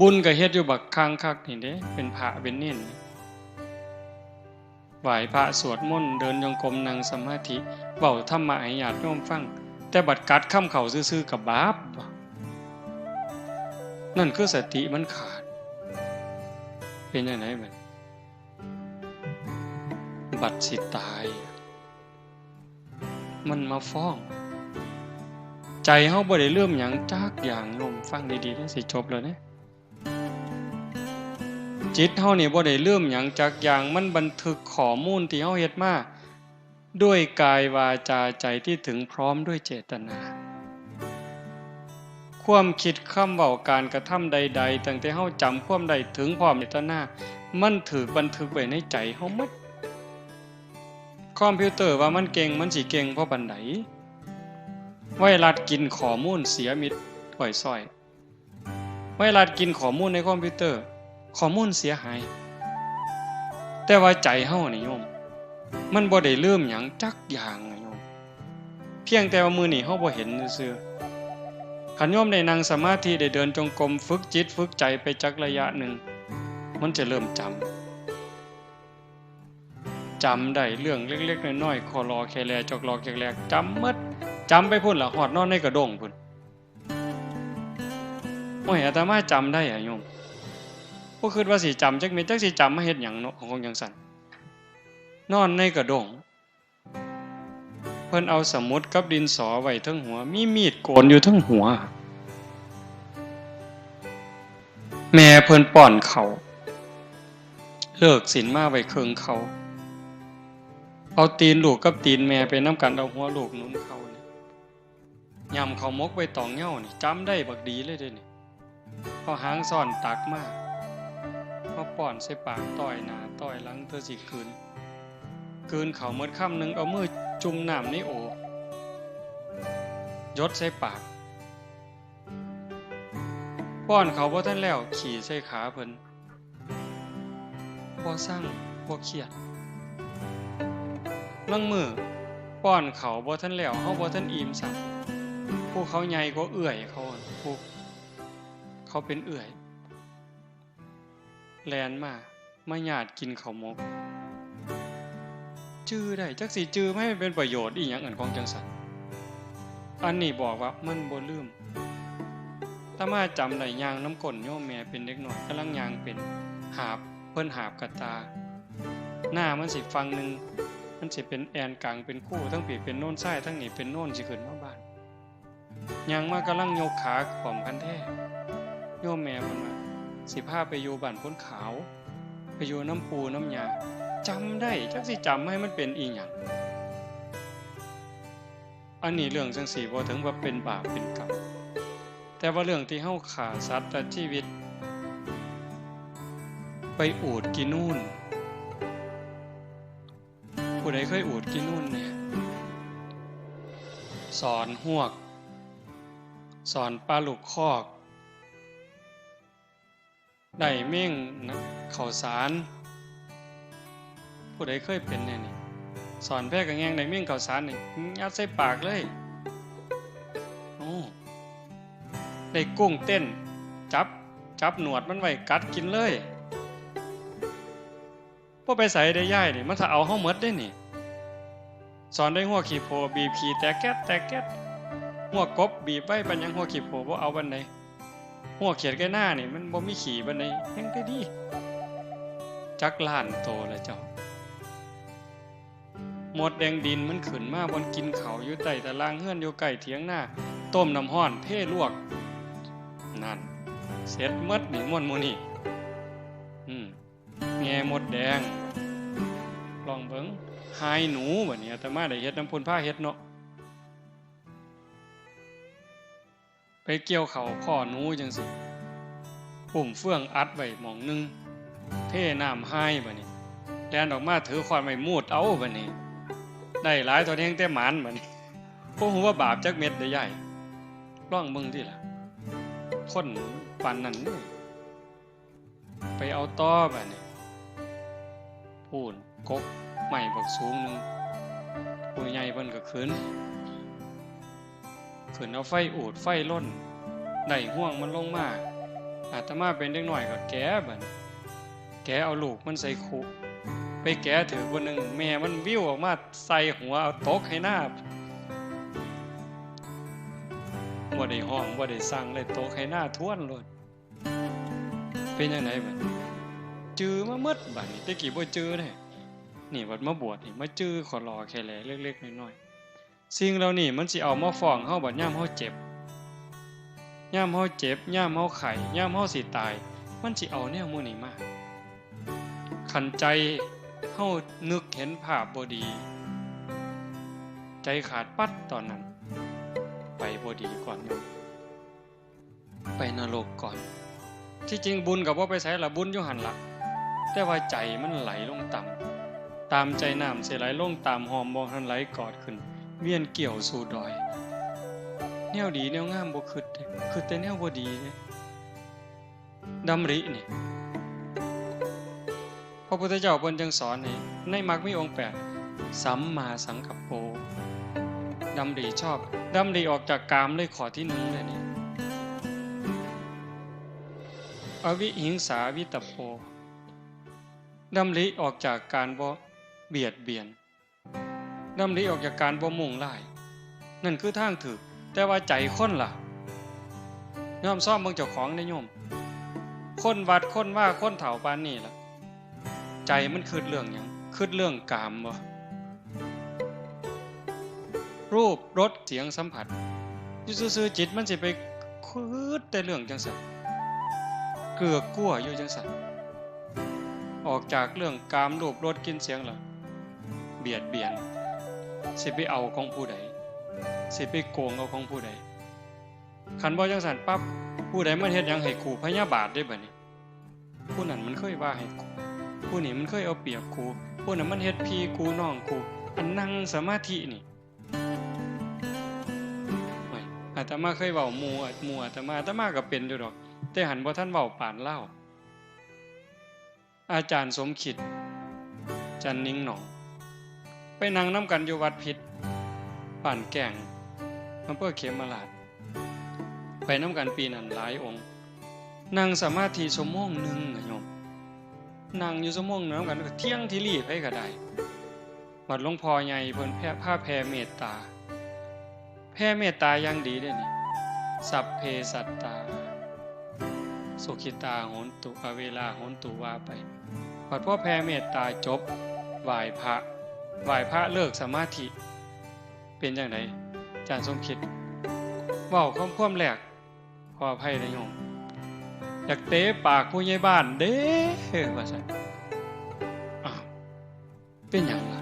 บุญก็เฮ็ดอยู่บักคังคักนี่เด้เป็นพระเป็นเน้นไหว้พระสวดมนต์เดินจงกรมนั่งสมาธิเว้าธรรมะให้ญาติโยมฟังแต่บัดกัดข้ามเข่าซื่อๆก็บาปนั่นคือสติมันขาดเป็นจังได๋บัดสิตายมันมาฟ้องใจเฮาบ่ได้เริ่มหยังจักอย่างโยมฟังดีๆเด้อสิจบแล้วเด้จิตเฮานี่บ่ได้เริ่มหยังจักอย่างมันบันทึกข้อมูลที่เฮาเฮ็ดมาด้วยกายวาจาใจที่ถึงพร้อมด้วยเจตนาความคิดคำเว้าการกระทำใดๆตั้งแต่เฮาจำความใดถึงพร้อมเจตนามันถูกบันทึกไว้ในใจเฮาหมดคอมพิวเตอร์ว่ามันเก่งมันสิเก่งเพราะบันไดไวรัสกินข้อมูลเสียมิดปล่อยซ้อยไวรัสกินข้อมูลในคอมพิวเตอร์ข้อมูลเสียหายแต่ว่าใจเฮานี่โยมมันบ่ได้ลืมหยังจักอย่างโยมเพียงแต่ว่ามื้อนี้เฮาบ่เห็นซื่อคันโยมได้นั่งสมาธิได้เดินจงกรมฝึกจิตฝึกใจไปจักระยะหนึ่งมันจะเริ่มจ จำได้เรื่องเล็กๆน้อยๆคอรอแคแลจอกรอแคแลจำหมดจำไปพุ่นล่ะฮอดนอนในกระด้งพุ่นโอ้ยอาตมาจำได้อะโยมบ่คิดว่าสิจำจักเม็ดจักสิจำมาเฮ็ดหยังเนาะของจังซั่นนอนในกระด้งเพิ่นเอาสมุดกับดินสอไว้เทิงหัวมีมีดโกนอยู่เทิงหัวแม่เพิ่นป้อนข้าวเลิกศีลมาไว้ครึ่งเขาเอาตีนลูกกับตีนแม่ไปนำกันเอาหัวลูกหนุนเขานี่ยำข้าวมกไว้ตองเหย้านี่จำได้บักดีเลยเด้นี่เอาหางซ่อนตักมาเอาป้อนใส่ปากต้อยหน้าต้อยหลังเธอสิกลืนข้าวหมดคำนึงเอามือจุ่มน้ำในโอ่ยดใส่ปากป้อนเขาบ่ทันแล้วขี่ใส่ขาเพิ่นบ่สั่งบ่เครียดลางมื้อป้อนเขาบ่ทันแล้วเฮาบ่ทันอิ่มซักผู้เขาใหญ่กว่าเอื้อยเขาผู้เขาเป็นเอื้อยแล่นมาญาติกินข้าวหมกจื้อได้จักสิจื้อไม่เป็นประโยชน์อีหยังอันของจังซั่นอันนี้บอกว่ามันบ่ลืมถ้ามาจำได้ย่างน้ำก้นโยมแม่เป็นเด็กน้อยกำลังย่างเป็นหาบเพิ่นหาบกระตาหน้ามันสิฟังนึงมันสิเป็นแอนกลางเป็นคู่ทั้งปีเป็นโน่นซ้ายทั้งนี้เป็นโน่นสิขึ้นมาบ้านย่างมากำลังยกขาขอมกันแท้โยมแม่เพิ่นว่าสิพาไปอยู่บ้านพ้นขาวไปอยู่น้ำปูน้ำยาจำได้จักสิจำให้มันเป็นอีหยังอันนี้เรื่องจังสี่บ่ถึงว่าเป็นบาปเป็นกรรมแต่ว่าเรื่องที่เฮาฆ่าสัตว์ตัดชีวิตไปอูฐกินนู่นผู้ใดเคยอูฐกินนู่นเนี่ยสอนหวกสอนปลาลูกคอกได้เม่งนะข้าวสารผู้ใดเคยเป็นแน่นี่สอนแพร่กระแงงได้เม่งข้าวสารนี่ยัดใส่ปากเลยโอ้ได้กุ้งเต้นจับหนวดมันไว้กัดกินเลยบ่ไปใส่ได้ย่ายนี่มันถ้าเอาเฮาหมดได้นี่สอนได้หัวขี้โพบีบขี้แตกแก๊ดหัวกบบีบไว้ปัญญังหัวขี้โพบ่เอาบันไดหัวเขียดไก่หน้านี่มันบ่มีขี้บันไดแฮงได้ดีจักล้านโตแล้วเจ้าหมดแดงดินมันขึ้นมาบนกินเขาอยู่ใต้ตารางเฮือนอยู่ใกล้เถียงหน้าต้มน้ำร้อนเทลวกนั่นเสร็จหมดนี่ม่วนหมู่นี่แง่หมดแดงลองเบิ่งหายหนูบัดนี้อาตมาได้เฮ็ดน้ำพุ่นผ้าเฮ็ดเนาะไปเกี่ยวเขาพ่อหนูจังสิปุ่มเฟื่องอัดไว้หม่องนึงเทน้ำหายบัดนี้แล่นออกมาถือขวานไม้มูดเอาบัดนี้ได้หลายตัวแฮงแต่หมานบัดนี้บ่ฮู้ว่าบาปจักเม็ดได้ใหญ่ลองเบิ่งติล่ะคนปานนั้นนี่ไปเอาต้อบัดนี้พูนกกใหม่บักสูงนึงผู้ใหญ่เพิ่นก็ขึ้นเอาไฟอูดไฟล่นได้ห่วงมันลงมาอาตมาเป็นเด็กน้อยก็แกะบัดแกะเอาลูกมันใส่คุไปแกะถือคนนึงแม่มันวิวออกมาใส่หัวเอาตกให้หน้าบ่ได้ห้องบ่ได้สั่งเลยตกให้หน้าท้วนโลดเป็นจังไดบัดจื้อมาหมดบัดนี้แต่กี้บ่จื้อเด้นี่วัดมาบวชนี่มาจื้อขอรอแค่แลเล็กๆน้อยๆสิ่งเหล่านี้มันสิเอามาฟ้องเฮาบัดยามเฮาเจ็บยามเฮาเจ็บยามเฮาไข้ยามเฮาสิตายมันสิเอาแนวหมู่นี้มาคันใจเฮานึกเห็นภาพบ่ดีใจขาดปัดตอนนั้นไปบ่ดีก่อนไปนรกก่อนที่จริงบุญก็บ่ไปไสล่ะบุญอยู่หั่นล่ะแต่ว่าใจมันไหลลงต่ำตามใจน้ำสิไหลลงตามหอมบ่ทันไหลกอดขึ้นเวียนเกี่ยวสู่ดอยแนวดีแนวงามบ่คิดแต่แนวบ่ดีเด้ดำรินี่พระพุทธเจ้าเพิ่นจึงสอนให้ในมรรคมีองค์8สัมมาสังกัปโปดำริชอบดำริออกจากกามเลยข้อที่1เลยนี่อวิหิงสาวิตโปดำริออกจากการบ่ เบียดเบียนนำหลีออกจากการบ่มุ่งร้ายนั่นคือทางถูกแต่ว่าใจคนล่ะยอมซ่อมเบิ่งเจ้าของได้โยมคนวัดคนว่าคนเฒ่าปานนี้ล่ะใจมันคิดเรื่องหยังคิดเรื่องกามบ่รูปรสเสียงสัมผัสอยู่ซื่อๆจิตมันสิไปคิดแต่เรื่องจังซั่นเกลือกกลัวอยู่จังซั่นออกจากเรื่องกามรูปรสกลิ่นเสียงล่ะเบียดเบียนสิไปเอาของผู้ใดสิไปโกงเอาของผู้ใดคันบ่จังซั่นปั๊บผู้ใดมันเฮ็ดหยังให้กูพยาบาทได้บัดนี้ผู้นั้นมันเคยว่าให้กูผู้นี้มันเคยเอาเปรียบกูผู้นั้นมันเฮ็ดพี่กูน้องกูอันนั่งสมาธินี่อาตมาเคยเว้าหมู่อาตมาก็เป็นอยู่ดอกแต่หันบ่ทันเว้าปานเล่าอาจารย์สมคิดจันนิ่งหนองไปนั่งนำกันอยู่วัดพิษป่านแก่งอำเภอเขมราชไปนำกันปีนั้นหลายองค์นั่งสมาธิชั่วโมงนึงอะโยมนั่งอยู่ชั่วโมงนึงนำกันก็เที่ยงที่รีไปก็ได้วัดหลวงพ่อใหญ่เพิ่นแผ่เมตตาแผ่เมตตาอย่างดีเด้นี่สัพเพสัตตาสุขิตาโหนตุอเวลาโหนตุว่าไปพอแผ่เมตตาจบไหว้พระเลิกสมาธิเป็นจังไดอาจารย์สมคิดเว้าความแรกขออภัยนะโยมอยากเตะปากผู้ใหญ่บ้านเด้ว่าซั่นอ้าวเป็นหยังล่ะ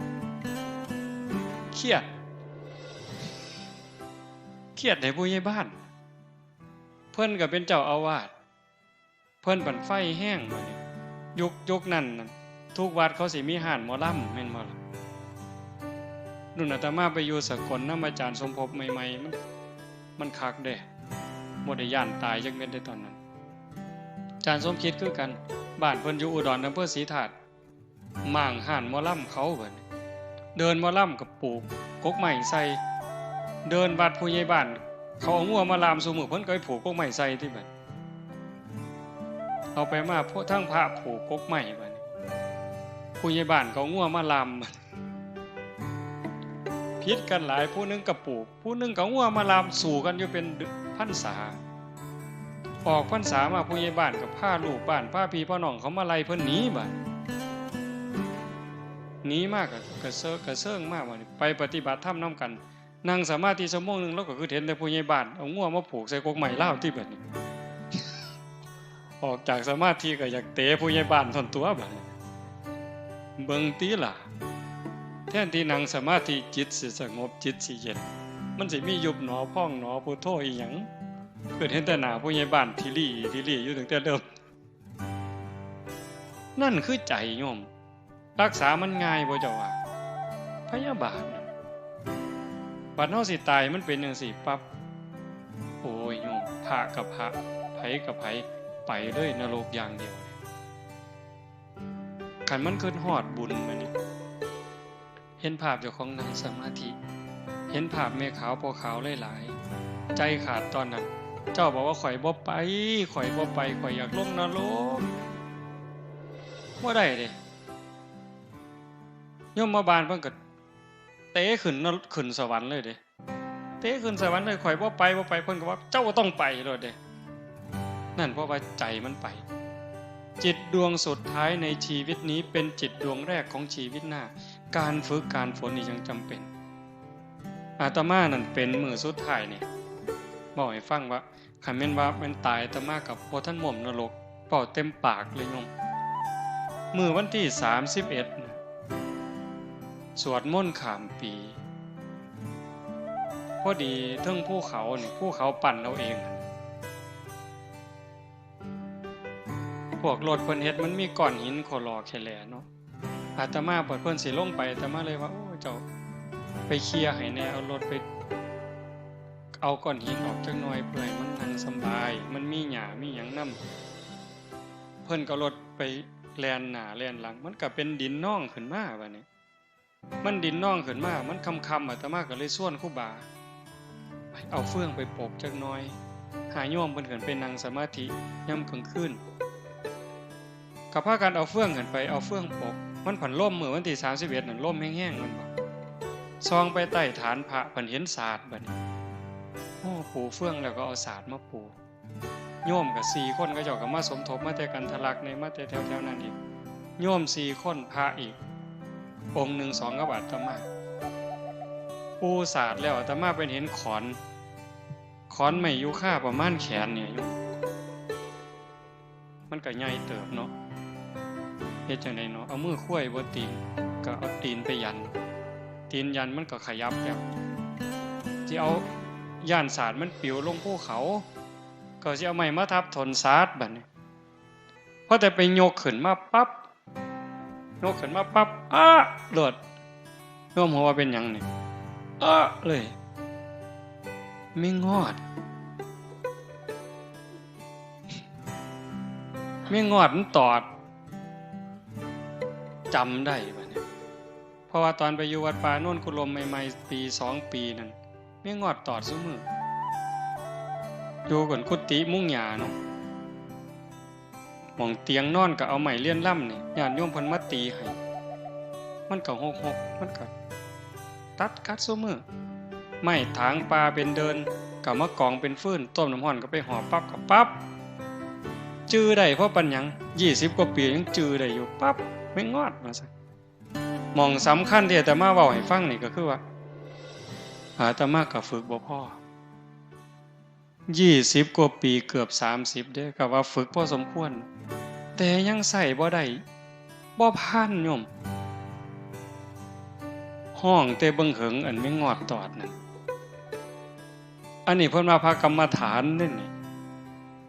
เครียดให้ผู้ใหญ่บ้านเพิ่นก็เป็นเจ้าอาวาสเพิ่นปั่นไฟแห้งบัดนี้ยุคนั้นทุกวัดเขาสิมีห้านหมอลำแม่นบ่ล่ะรุ่นอาตมาไปอยู่สกลนำอาจารย์สมภพใหม่ๆมันคักเด้บ่ได้ย่านตายจักเม็ดได้ตอนนั้นอาจารย์สมคิดคือกันบ้านเพิ่นอยู่อุดรอำเภอศรีธาตุม่างห้านหมอลำเขาเพิ่นเดินหมอลำกับปลูกกกไม้ใส่เดินวัดผู้ใหญ่บ้านเขาเอางัวมาลามซุมื้อเพิ่นก็ไปผูกกกไม้ใส่ที่บัดเอาไปมาพวกทั้งพระผูกกกไม้บัดนี้ผู้ใหญ่บ้านเขางัวมาลามพิษกันหลายผู้นึงกับปลูกผู้นึงกับงัวมาลามสู่กันอยู่เป็นพรรษาออกพรรษามาผู้ใหญ่บ้านกับพาลูกบ้านพาพี่พ่อน้องเขามาไล่เพิ่นหนีบัดหนีมากกระเซิงมากบัดนี้ไปปฏิบัติธรรมนำกันนั่งสมาธิชั่วโมงนึงแล้วก็คือเห็นแต่ผู้ใหญ่บ้านเอางัวมาผูกใส่กกไม้ลาวที่บัดนี้ออกจากสมาธิก็อยากเตะผู้ใหญ่บ้านทนตัวบัดนี้เบิ่งติล่ะแทนที่นั่งสมาธิจิตสิสงบจิตสิเย็นมันสิมียุบหนอพองหนอพุทโธอีหยังเกิดเห็นแต่หน้าผู้ใหญ่บ้านที่ลี่อยู่ตั้งแต่เดิมนั่นคือใจโยมรักษามันง่ายบ่เจ้าว่าพยาบาทบัดเฮาสิตายมันเป็นจังซี่ปั๊บโอ้ยโยมพระกับพระไผกับไผไปเลยนรกอย่างเดียวคันมันขึ้นฮอดบุญมานี่เห็นภาพเจ้าของนั่งสมาธิเห็นภาพแม่ขาวพ่อขาวหลายๆใจขาดตอนนั้นเจ้าบอกว่าข่อยบ่ไปข่อยอยากลงนรกบ่ได้เด้โยมมาบานเพิ่นก็เตะขึ้นสวรรค์เลยเด้เตะขึ้นสวรรค์เลยข่อยบ่ไปเพิ่นก็ว่าเจ้าต้องไปโลดเด้นั่นเพราะว่าใจมันไปจิตดวงสุดท้ายในชีวิตนี้เป็นจิตดวงแรกของชีวิตหน้าการฝึกการฝนนี่ยังจำเป็นอาตมานั่นเป็นมือสุดท้ายเนี่ยบอกให้ฟังว่าคันแม่นว่ามันตายอาตมากับบ่ทันหม่มนรกเป่าเต็มปากเลยโยมมื้อวันที่31นะสวดมนต์ข้ามปีพอดีเทิงภูเขานี่ภูเขาปั่นเอาเองพวกรถเพิ่นเฮ็ดมันมีก้อนหินขอรอแค่แลเนาะอาตมาเพิ่นสิลงไปอาตมาเลยว่าโอ้เจ้าไปเคลียร์ให้แน่เอารถไปเอาก้อนหินออกจักหน่อยเพื่อให้มันนั่งสบายมันมีหญ้ามีหยังนำเพิ่นก็รถไปแล่นหน้าแล่นหลังมันก็เป็นดินน่องขึ้นมาบัดนี้มันดินน่องขึ้นมามันค่ำๆอาตมาก็เลยชวนครูบาเอาเฟืองไปปกจักหน่อยหาโยมเพิ่นขึ้นไปนั่งสมาธิยามกลางคืนก็พากันเอาเฟืองขึ้นไปเอาเฟืองปก มันผันล่มมื้อวันที่31นั่นล่มแห้งๆมันบ่ซองไปใต้ฐานพระเพิ่นเห็นศาสตร์บัดนี้โอ้ปูเฟื่องแล้วก็เอาศาสตร์มาปูโยมก็4คนก็เจ้าก็มาสมทบมาแต่กันทะลักในมาแต่แถวๆนั้นอีกโยม4คนพระอีกองค์1 2กับอาตมาปูศาสตร์แล้วอาตมาเป็นเห็นขอนไม้ยูคาประมาณแขนเนี่ยโยมมันก็ใหญ่เติบเนาะเฮ็ดจังได๋เนาะเอามือคุ้ยบ่ตีนก็เอาตีนไปยันตีนยันมันก็ขยับแล้วสิเอาย่านศาสตร์มันปิวลงภูเขาก็สิเอาไม้มาทับถนศาสตร์บัดนี้พอแต่ไปยกขึ้นมาปั๊บเลิศโยมหัวว่าเป็นหยังนี่เลยไม่งอดมันตอดจำได้บัดนี้เพราะว่าตอนไปอยู่วัดป่าโน่นกุลมใหม่ๆปี2ปีนั่นไม่งอดตอดซุมื้ออยู่กันกุฏิมุ้งหญ้าเนาะหม่องเตียงนอนก็เอาไม้เลี่ยนล่ำนี่ญาติโยมเพิ่นมาตีให้มันก็หกมันก็ตัดกัดซุมื้อไม้ถางปลาเป็นเดินก็มากองเป็นฟืนต้มน้ำร้อนก็ไปห่อปั๊บก็ปั๊บจื้อได้เพราะปัญญัง20กว่าปียังจื้อได้อยู่ปั๊บไม่งอดว่าซั่นหม่องสำคัญที่อาตมาเว้าให้ฟังนี่ก็คือว่าอาตมาก็ฝึกบ่พอ20กว่าปีเกือบ30เด้ก็ว่าฝึกพอสมควรแต่ยังใส่บ่ได้บ่ผ่านโยมห้องแต่เบิ่งเหิงอันไม่งอดตอดนั่นอันนี้เพิ่นมาพากรรมฐานเด้นี่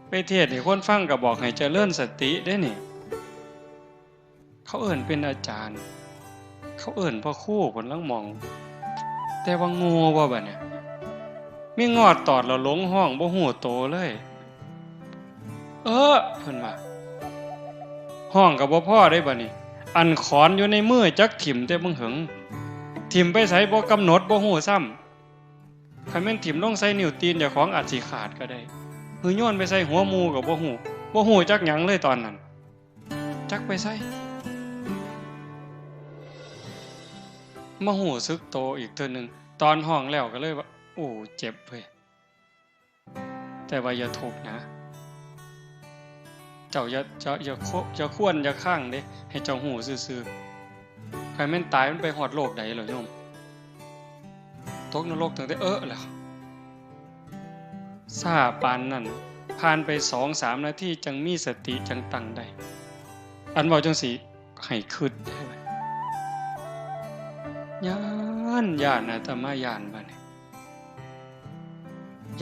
ไปเทศน์ให้คนฟังก็บอกให้เจริญสติเด้นี่เขาเอิ้นเป็นอาจารย์เขาเอิ้นพ่อครูเพิ่นลังมองแต่ว่าโง่บ่บัดเนี่ยมีงอดตอดแล้วหลงห้องบ่ฮู้โตเลยเพิ่นว่าห้องก็บ่พอได้บัดนี้อันขอนอยู่ในมือจักถิ่มแต่เบิ่งเหิงถิ่มไปไสบ่กำหนดบ่ฮู้ซ้ำคันแม่นถิ่มลงใส่นิ้วตีนเจ้าของอาจสิขาดก็ได้คือโยนไปใส่หัวหมู่ก็บ่ฮู้จักหยังเลยตอนนั้นจักไปใส่มาฮู้สึกโตอีกเทื่อนึงตอนห้องแล้วก็เลยว่าโอ้เจ็บเว้ยแต่ว่าอย่าทุกข์นะเจ้าอย่าควรอย่าข้างเด้ให้เจ้าฮู้ซื่อๆใครแม่นตายมันไปฮอดโลกใดเหรอโยมตกนรกตั้งแต่แล้วซาปานนั้นผ่านไป 2-3 นาทีจังมีสติจังตั้งได้อันเว้าจังสิให้คิดได้บัดย้านอาตมาย้านบัดนี้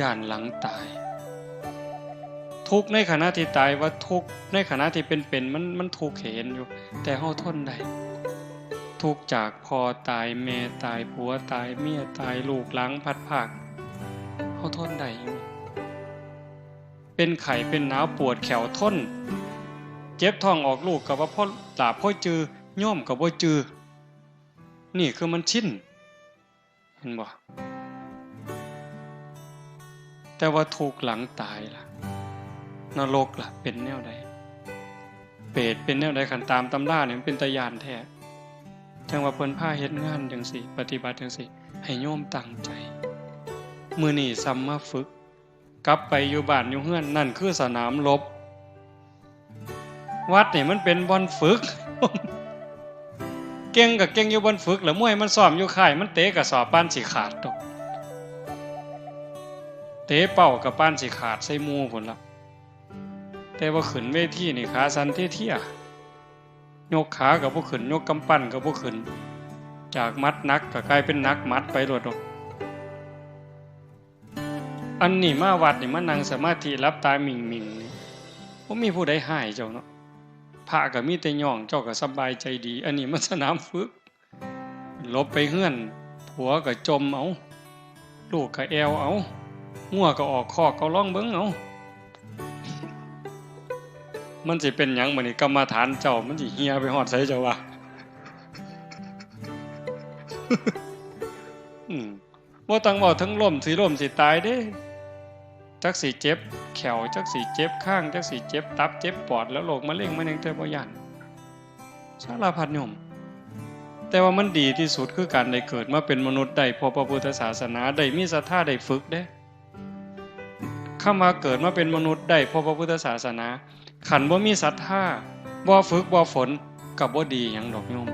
ย้านหลังตายทุกข์ในขณะที่ตายว่าทุกข์ในขณะที่เป็นมันทุกข์เห็นอยู่แต่เฮาทนได้ทุกข์จากพ่อตายแม่ตายผัวตายเมียตายลูกหลังพัดภาคเฮาทนได้อยู่เป็นไข้เป็นหนาวปวดแขวทนเจ็บท้องออกลูกก็ว่าพ่อตาพ่อจือโยมก็บ่จือนี่คือมันชินเห็นบ่แต่ว่าทุกข์หลังตายล่ะนรกล่ะเป็นแนวใดเปรตเป็นแนวใดคันตามตำราเนี่ยมันเป็นตาย่านแท้จังว่าเพิ่นพาเฮ็ดงานจังซี่ปฏิบัติจังซี่ให้โยมตั้งใจมื้อนี้ซ้ำมาฝึกกลับไปอยู่บ้านอยู่เฮือนนั่นคือสนามรบวัดนี่มันเป็นบ่อนฝึก เก่งก็เก่งอยู่บ่อนฝึกแล้วมวยมันซ้อมอยู่ค่ายมันเตะก็สอบปานสิขาดตกเตะเป้าก็ปานสิขาดใส่หมู่พุ่นล่ะแต่ว่าขึ้นเวทีนี่ขาสั่นเที่ยๆยกขาก็บ่ขึ้นยกกำปั้นก็บ่ขึ้นจากมัดหนักก็กลายเป็นหนักมัดไปโลดดอกอันนี้มาวัดนี่มานั่งสมาธิหลับตามิ่งๆนี่บ่มีผู้ใดห้ายเจ้าเนาะพระก็มีแต่ย่องเจ้าก็สบายใจดีอันนี้มันสนามฝึกลบไปเฮือนผัวก็จมเอาลูกก็แอวเอางัวก็ออกคอกก็ร้องเบิ่งเอามันสิเป็นหยังบัดนี้กรรมฐานเจ้ามันสิเหี่ยไปฮอดไสเจ้าว่าบ่ต้องเว้าทั้งล้มสิตายเด้จักสิเจ็บแขวจักสิเจ็บข้างจักสิเจ็บตับเจ็บปอดแล้วโรคมะเร็งมันยังแต่บ่ย่านสารพัดโยม แต่ว่ามันดีที่สุดคือการได้เกิดมาเป็นมนุษย์ได้พอพระพุทธศาสนาได้มีศรัทธาได้ฝึกเด้คำว่าเกิดมาเป็นมนุษย์ได้พอพระพุทธศาสนาขันบ่มีศรัทธาบ่ฝึกบ่ฝนกับบ่ดีหยังดอกโยม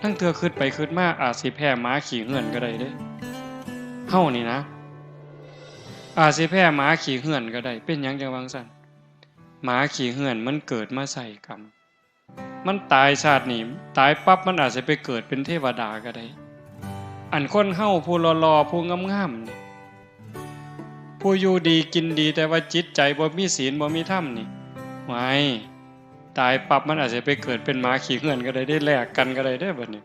ทั้งเทื่อคิดไปคิดมาอาจสิแพ้หมาขี่เหื่อนก็ได้เด้เฮานี่นะอาจสิแพ้หมาขี่เหื่อนก็ได้เป็นหยังจังว่าซั่นหมาขี่เหื่อนมันเกิดมาใส่กรรมมันตายชาตินี้ตายปั๊บมันอาจจะไปเกิดเป็นเทวดาก็ได้อันคนเฮาผู้หล่อๆผู้งามๆนี่ผู้อยู่ดีกินดีแต่ว่าจิตใจบ่มีศีลบ่มีธรรมนี่ไว้ตายปั๊บมันอาจจะไปเกิดเป็นหมาขี่เหื่อนก็ได้แลกกันก็ได้เด้อบัดนี้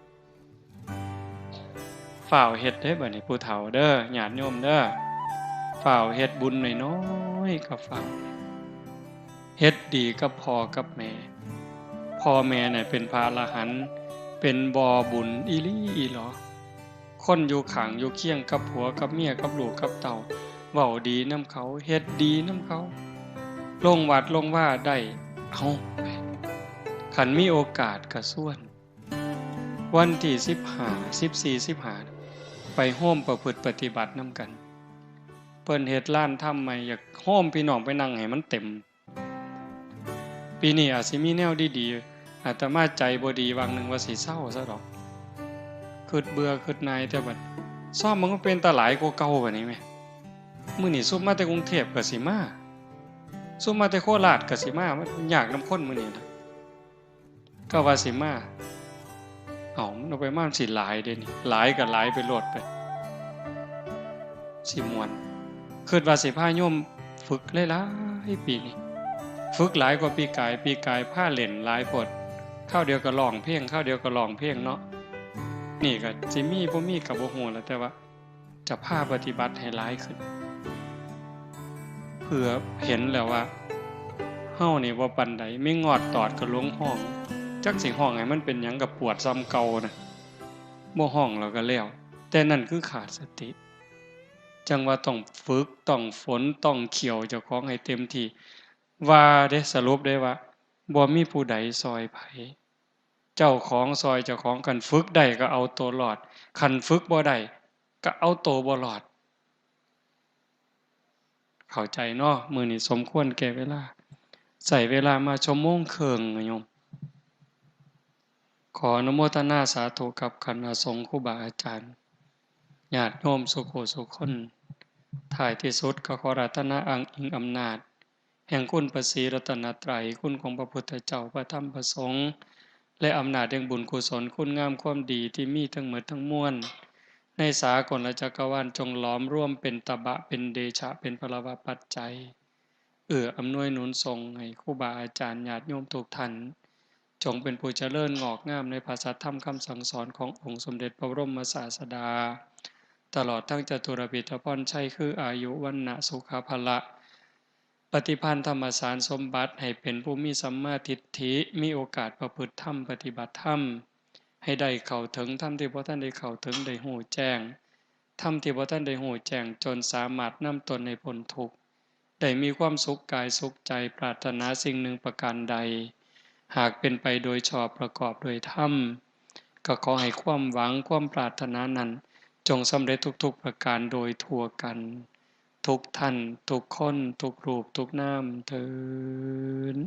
ฝ่าวเฮ็ดเด้อบัดนี้ผู้เฒ่าเด้อญาติโยมเด้อฝ่าวเฮ็ดบุญน้อยๆก็ฟังเฮ็ดดีกับพ่อกับแม่พ่อแม่เนี่ยเป็นพระอรหันต์เป็นบ่อบุญอีหลีอีหลอคนอยู่ข้างอยู่เคียงกับผัวกับเมียกับลูกกับเต่าเว้าดีนำเขาเฮ็ดดีนำเขาลงวัดลงว่าได้เอาคันมีโอกาสก็ส่วนวันที่15 14 15ไปโฮมประพฤติปฏิบัตินำกันเพิ่นเฮ็ดลานถ้ำใหม่อยากโฮมพี่น้องไปนั่งให้มันเต็มปีนี้อาจสิมีแนวดีๆอาตมาใจบ่ดีวางหนึ่งว่าสิเศร้าซะดอกคิดเบื่อคิดนายแต่บัดซ่อมมันก็เป็นตาหลายกว่าเก่าบัดนี้แม่มื้อนี้ซุมมาแต่กรุงเทพก็สิมาซุมมาแต่โคราชก็สิมามันยากนำคนมื้อนี้นะก็ว่าสิมามันเอาไปมาสิหลายเด้นี่หลายก็หลายไปโลดไปสิม่วนคิดว่าสิพาโยมฝึกหลายๆปีนี้ฝึกหลายกว่าปีกายผ้าเล่นหลายพดข้าวเดียวก็ร้องเพลงข้าวเดียวก็ร้องเพลงเนาะนี่ก็สิมีบ่มีก็บ่ฮู้แล้วแต่ว่าจะพาปฏิบัติให้หลายขึ้นเพื่อเห็นแล้วว่าเฮานี่บ่ปานใดไม่งอดตอดก็ลงห้องจักสิห้องให้มันเป็นหยังก็ปวดซ้ำเก่านะบ่ห้องแล้วก็แล้วแต่นั่นคือขาดสติจังว่าต้องฝึกต้องฝนต้องเขี่ยวเจ้าของให้เต็มที่ว่าได้สรุปได้ว่าบ่มีผู้ใดซอยไผเจ้าของซอยเจ้าของกันฝึกได้ก็เอาตัวรอดคันฝึกบ่ได้ก็เอาตัวบ่รอดเข้าใจเนาะมื้อนี้สมควรแก่เวลาใช้เวลามาชั่วโมงครึ่งโยมขออนุโมทนาสาธุกับคณะสงฆ์ครูบาอาจารย์ญาติโยมสุโขสุคนท้ายที่สุดก็ขอรัตนาอังอิงอำนาจแห่งคุณพระศรีรัตนตรัยคุณของพระพุทธเจ้าพระธรรมพระสงฆ์และอำนาจแห่งบุญกุศลคุณงามความดีที่มีทั้งหมดทั้งมวลในสากลจักรวาลจงหลอมร่วมเป็นตบะเป็นเดชะเป็นพลวปัจจัยอำนวยหนุนทรงให้ครูบาอาจารย์ญาติโยมทุกท่านจงเป็นผู้เจริญงอกงามในภาษาธรรมคำสั่งสอนขององค์สมเด็จพระบรมศาสดาตลอดทั้งจตุรพิธพรชัยคืออายุวันนะสุขภละปฏิพันธ์ธรรมสารสมบัติให้เป็นผู้มีสัมมาทิฏฐิมีโอกาสประพฤติธรรมปฏิบัติธรรมให้ได้เข้าถึงธรรมที่พระท่านได้เข้าถึงได้หูแจ้งธรรมที่พระท่านได้หูแจ้งจนสามารถนำตนในพ้นทุกข์ได้มีความสุขกายสุขใจปรารถนาสิ่งหนึ่งประการใดหากเป็นไปโดยชอบประกอบโดยธรรมก็ขอให้ความหวังความปรารถนานั้นจงสำเร็จทุกๆประการโดยทั่วกันทุกท่านทุกคนทุกรูปทุกนามเถิด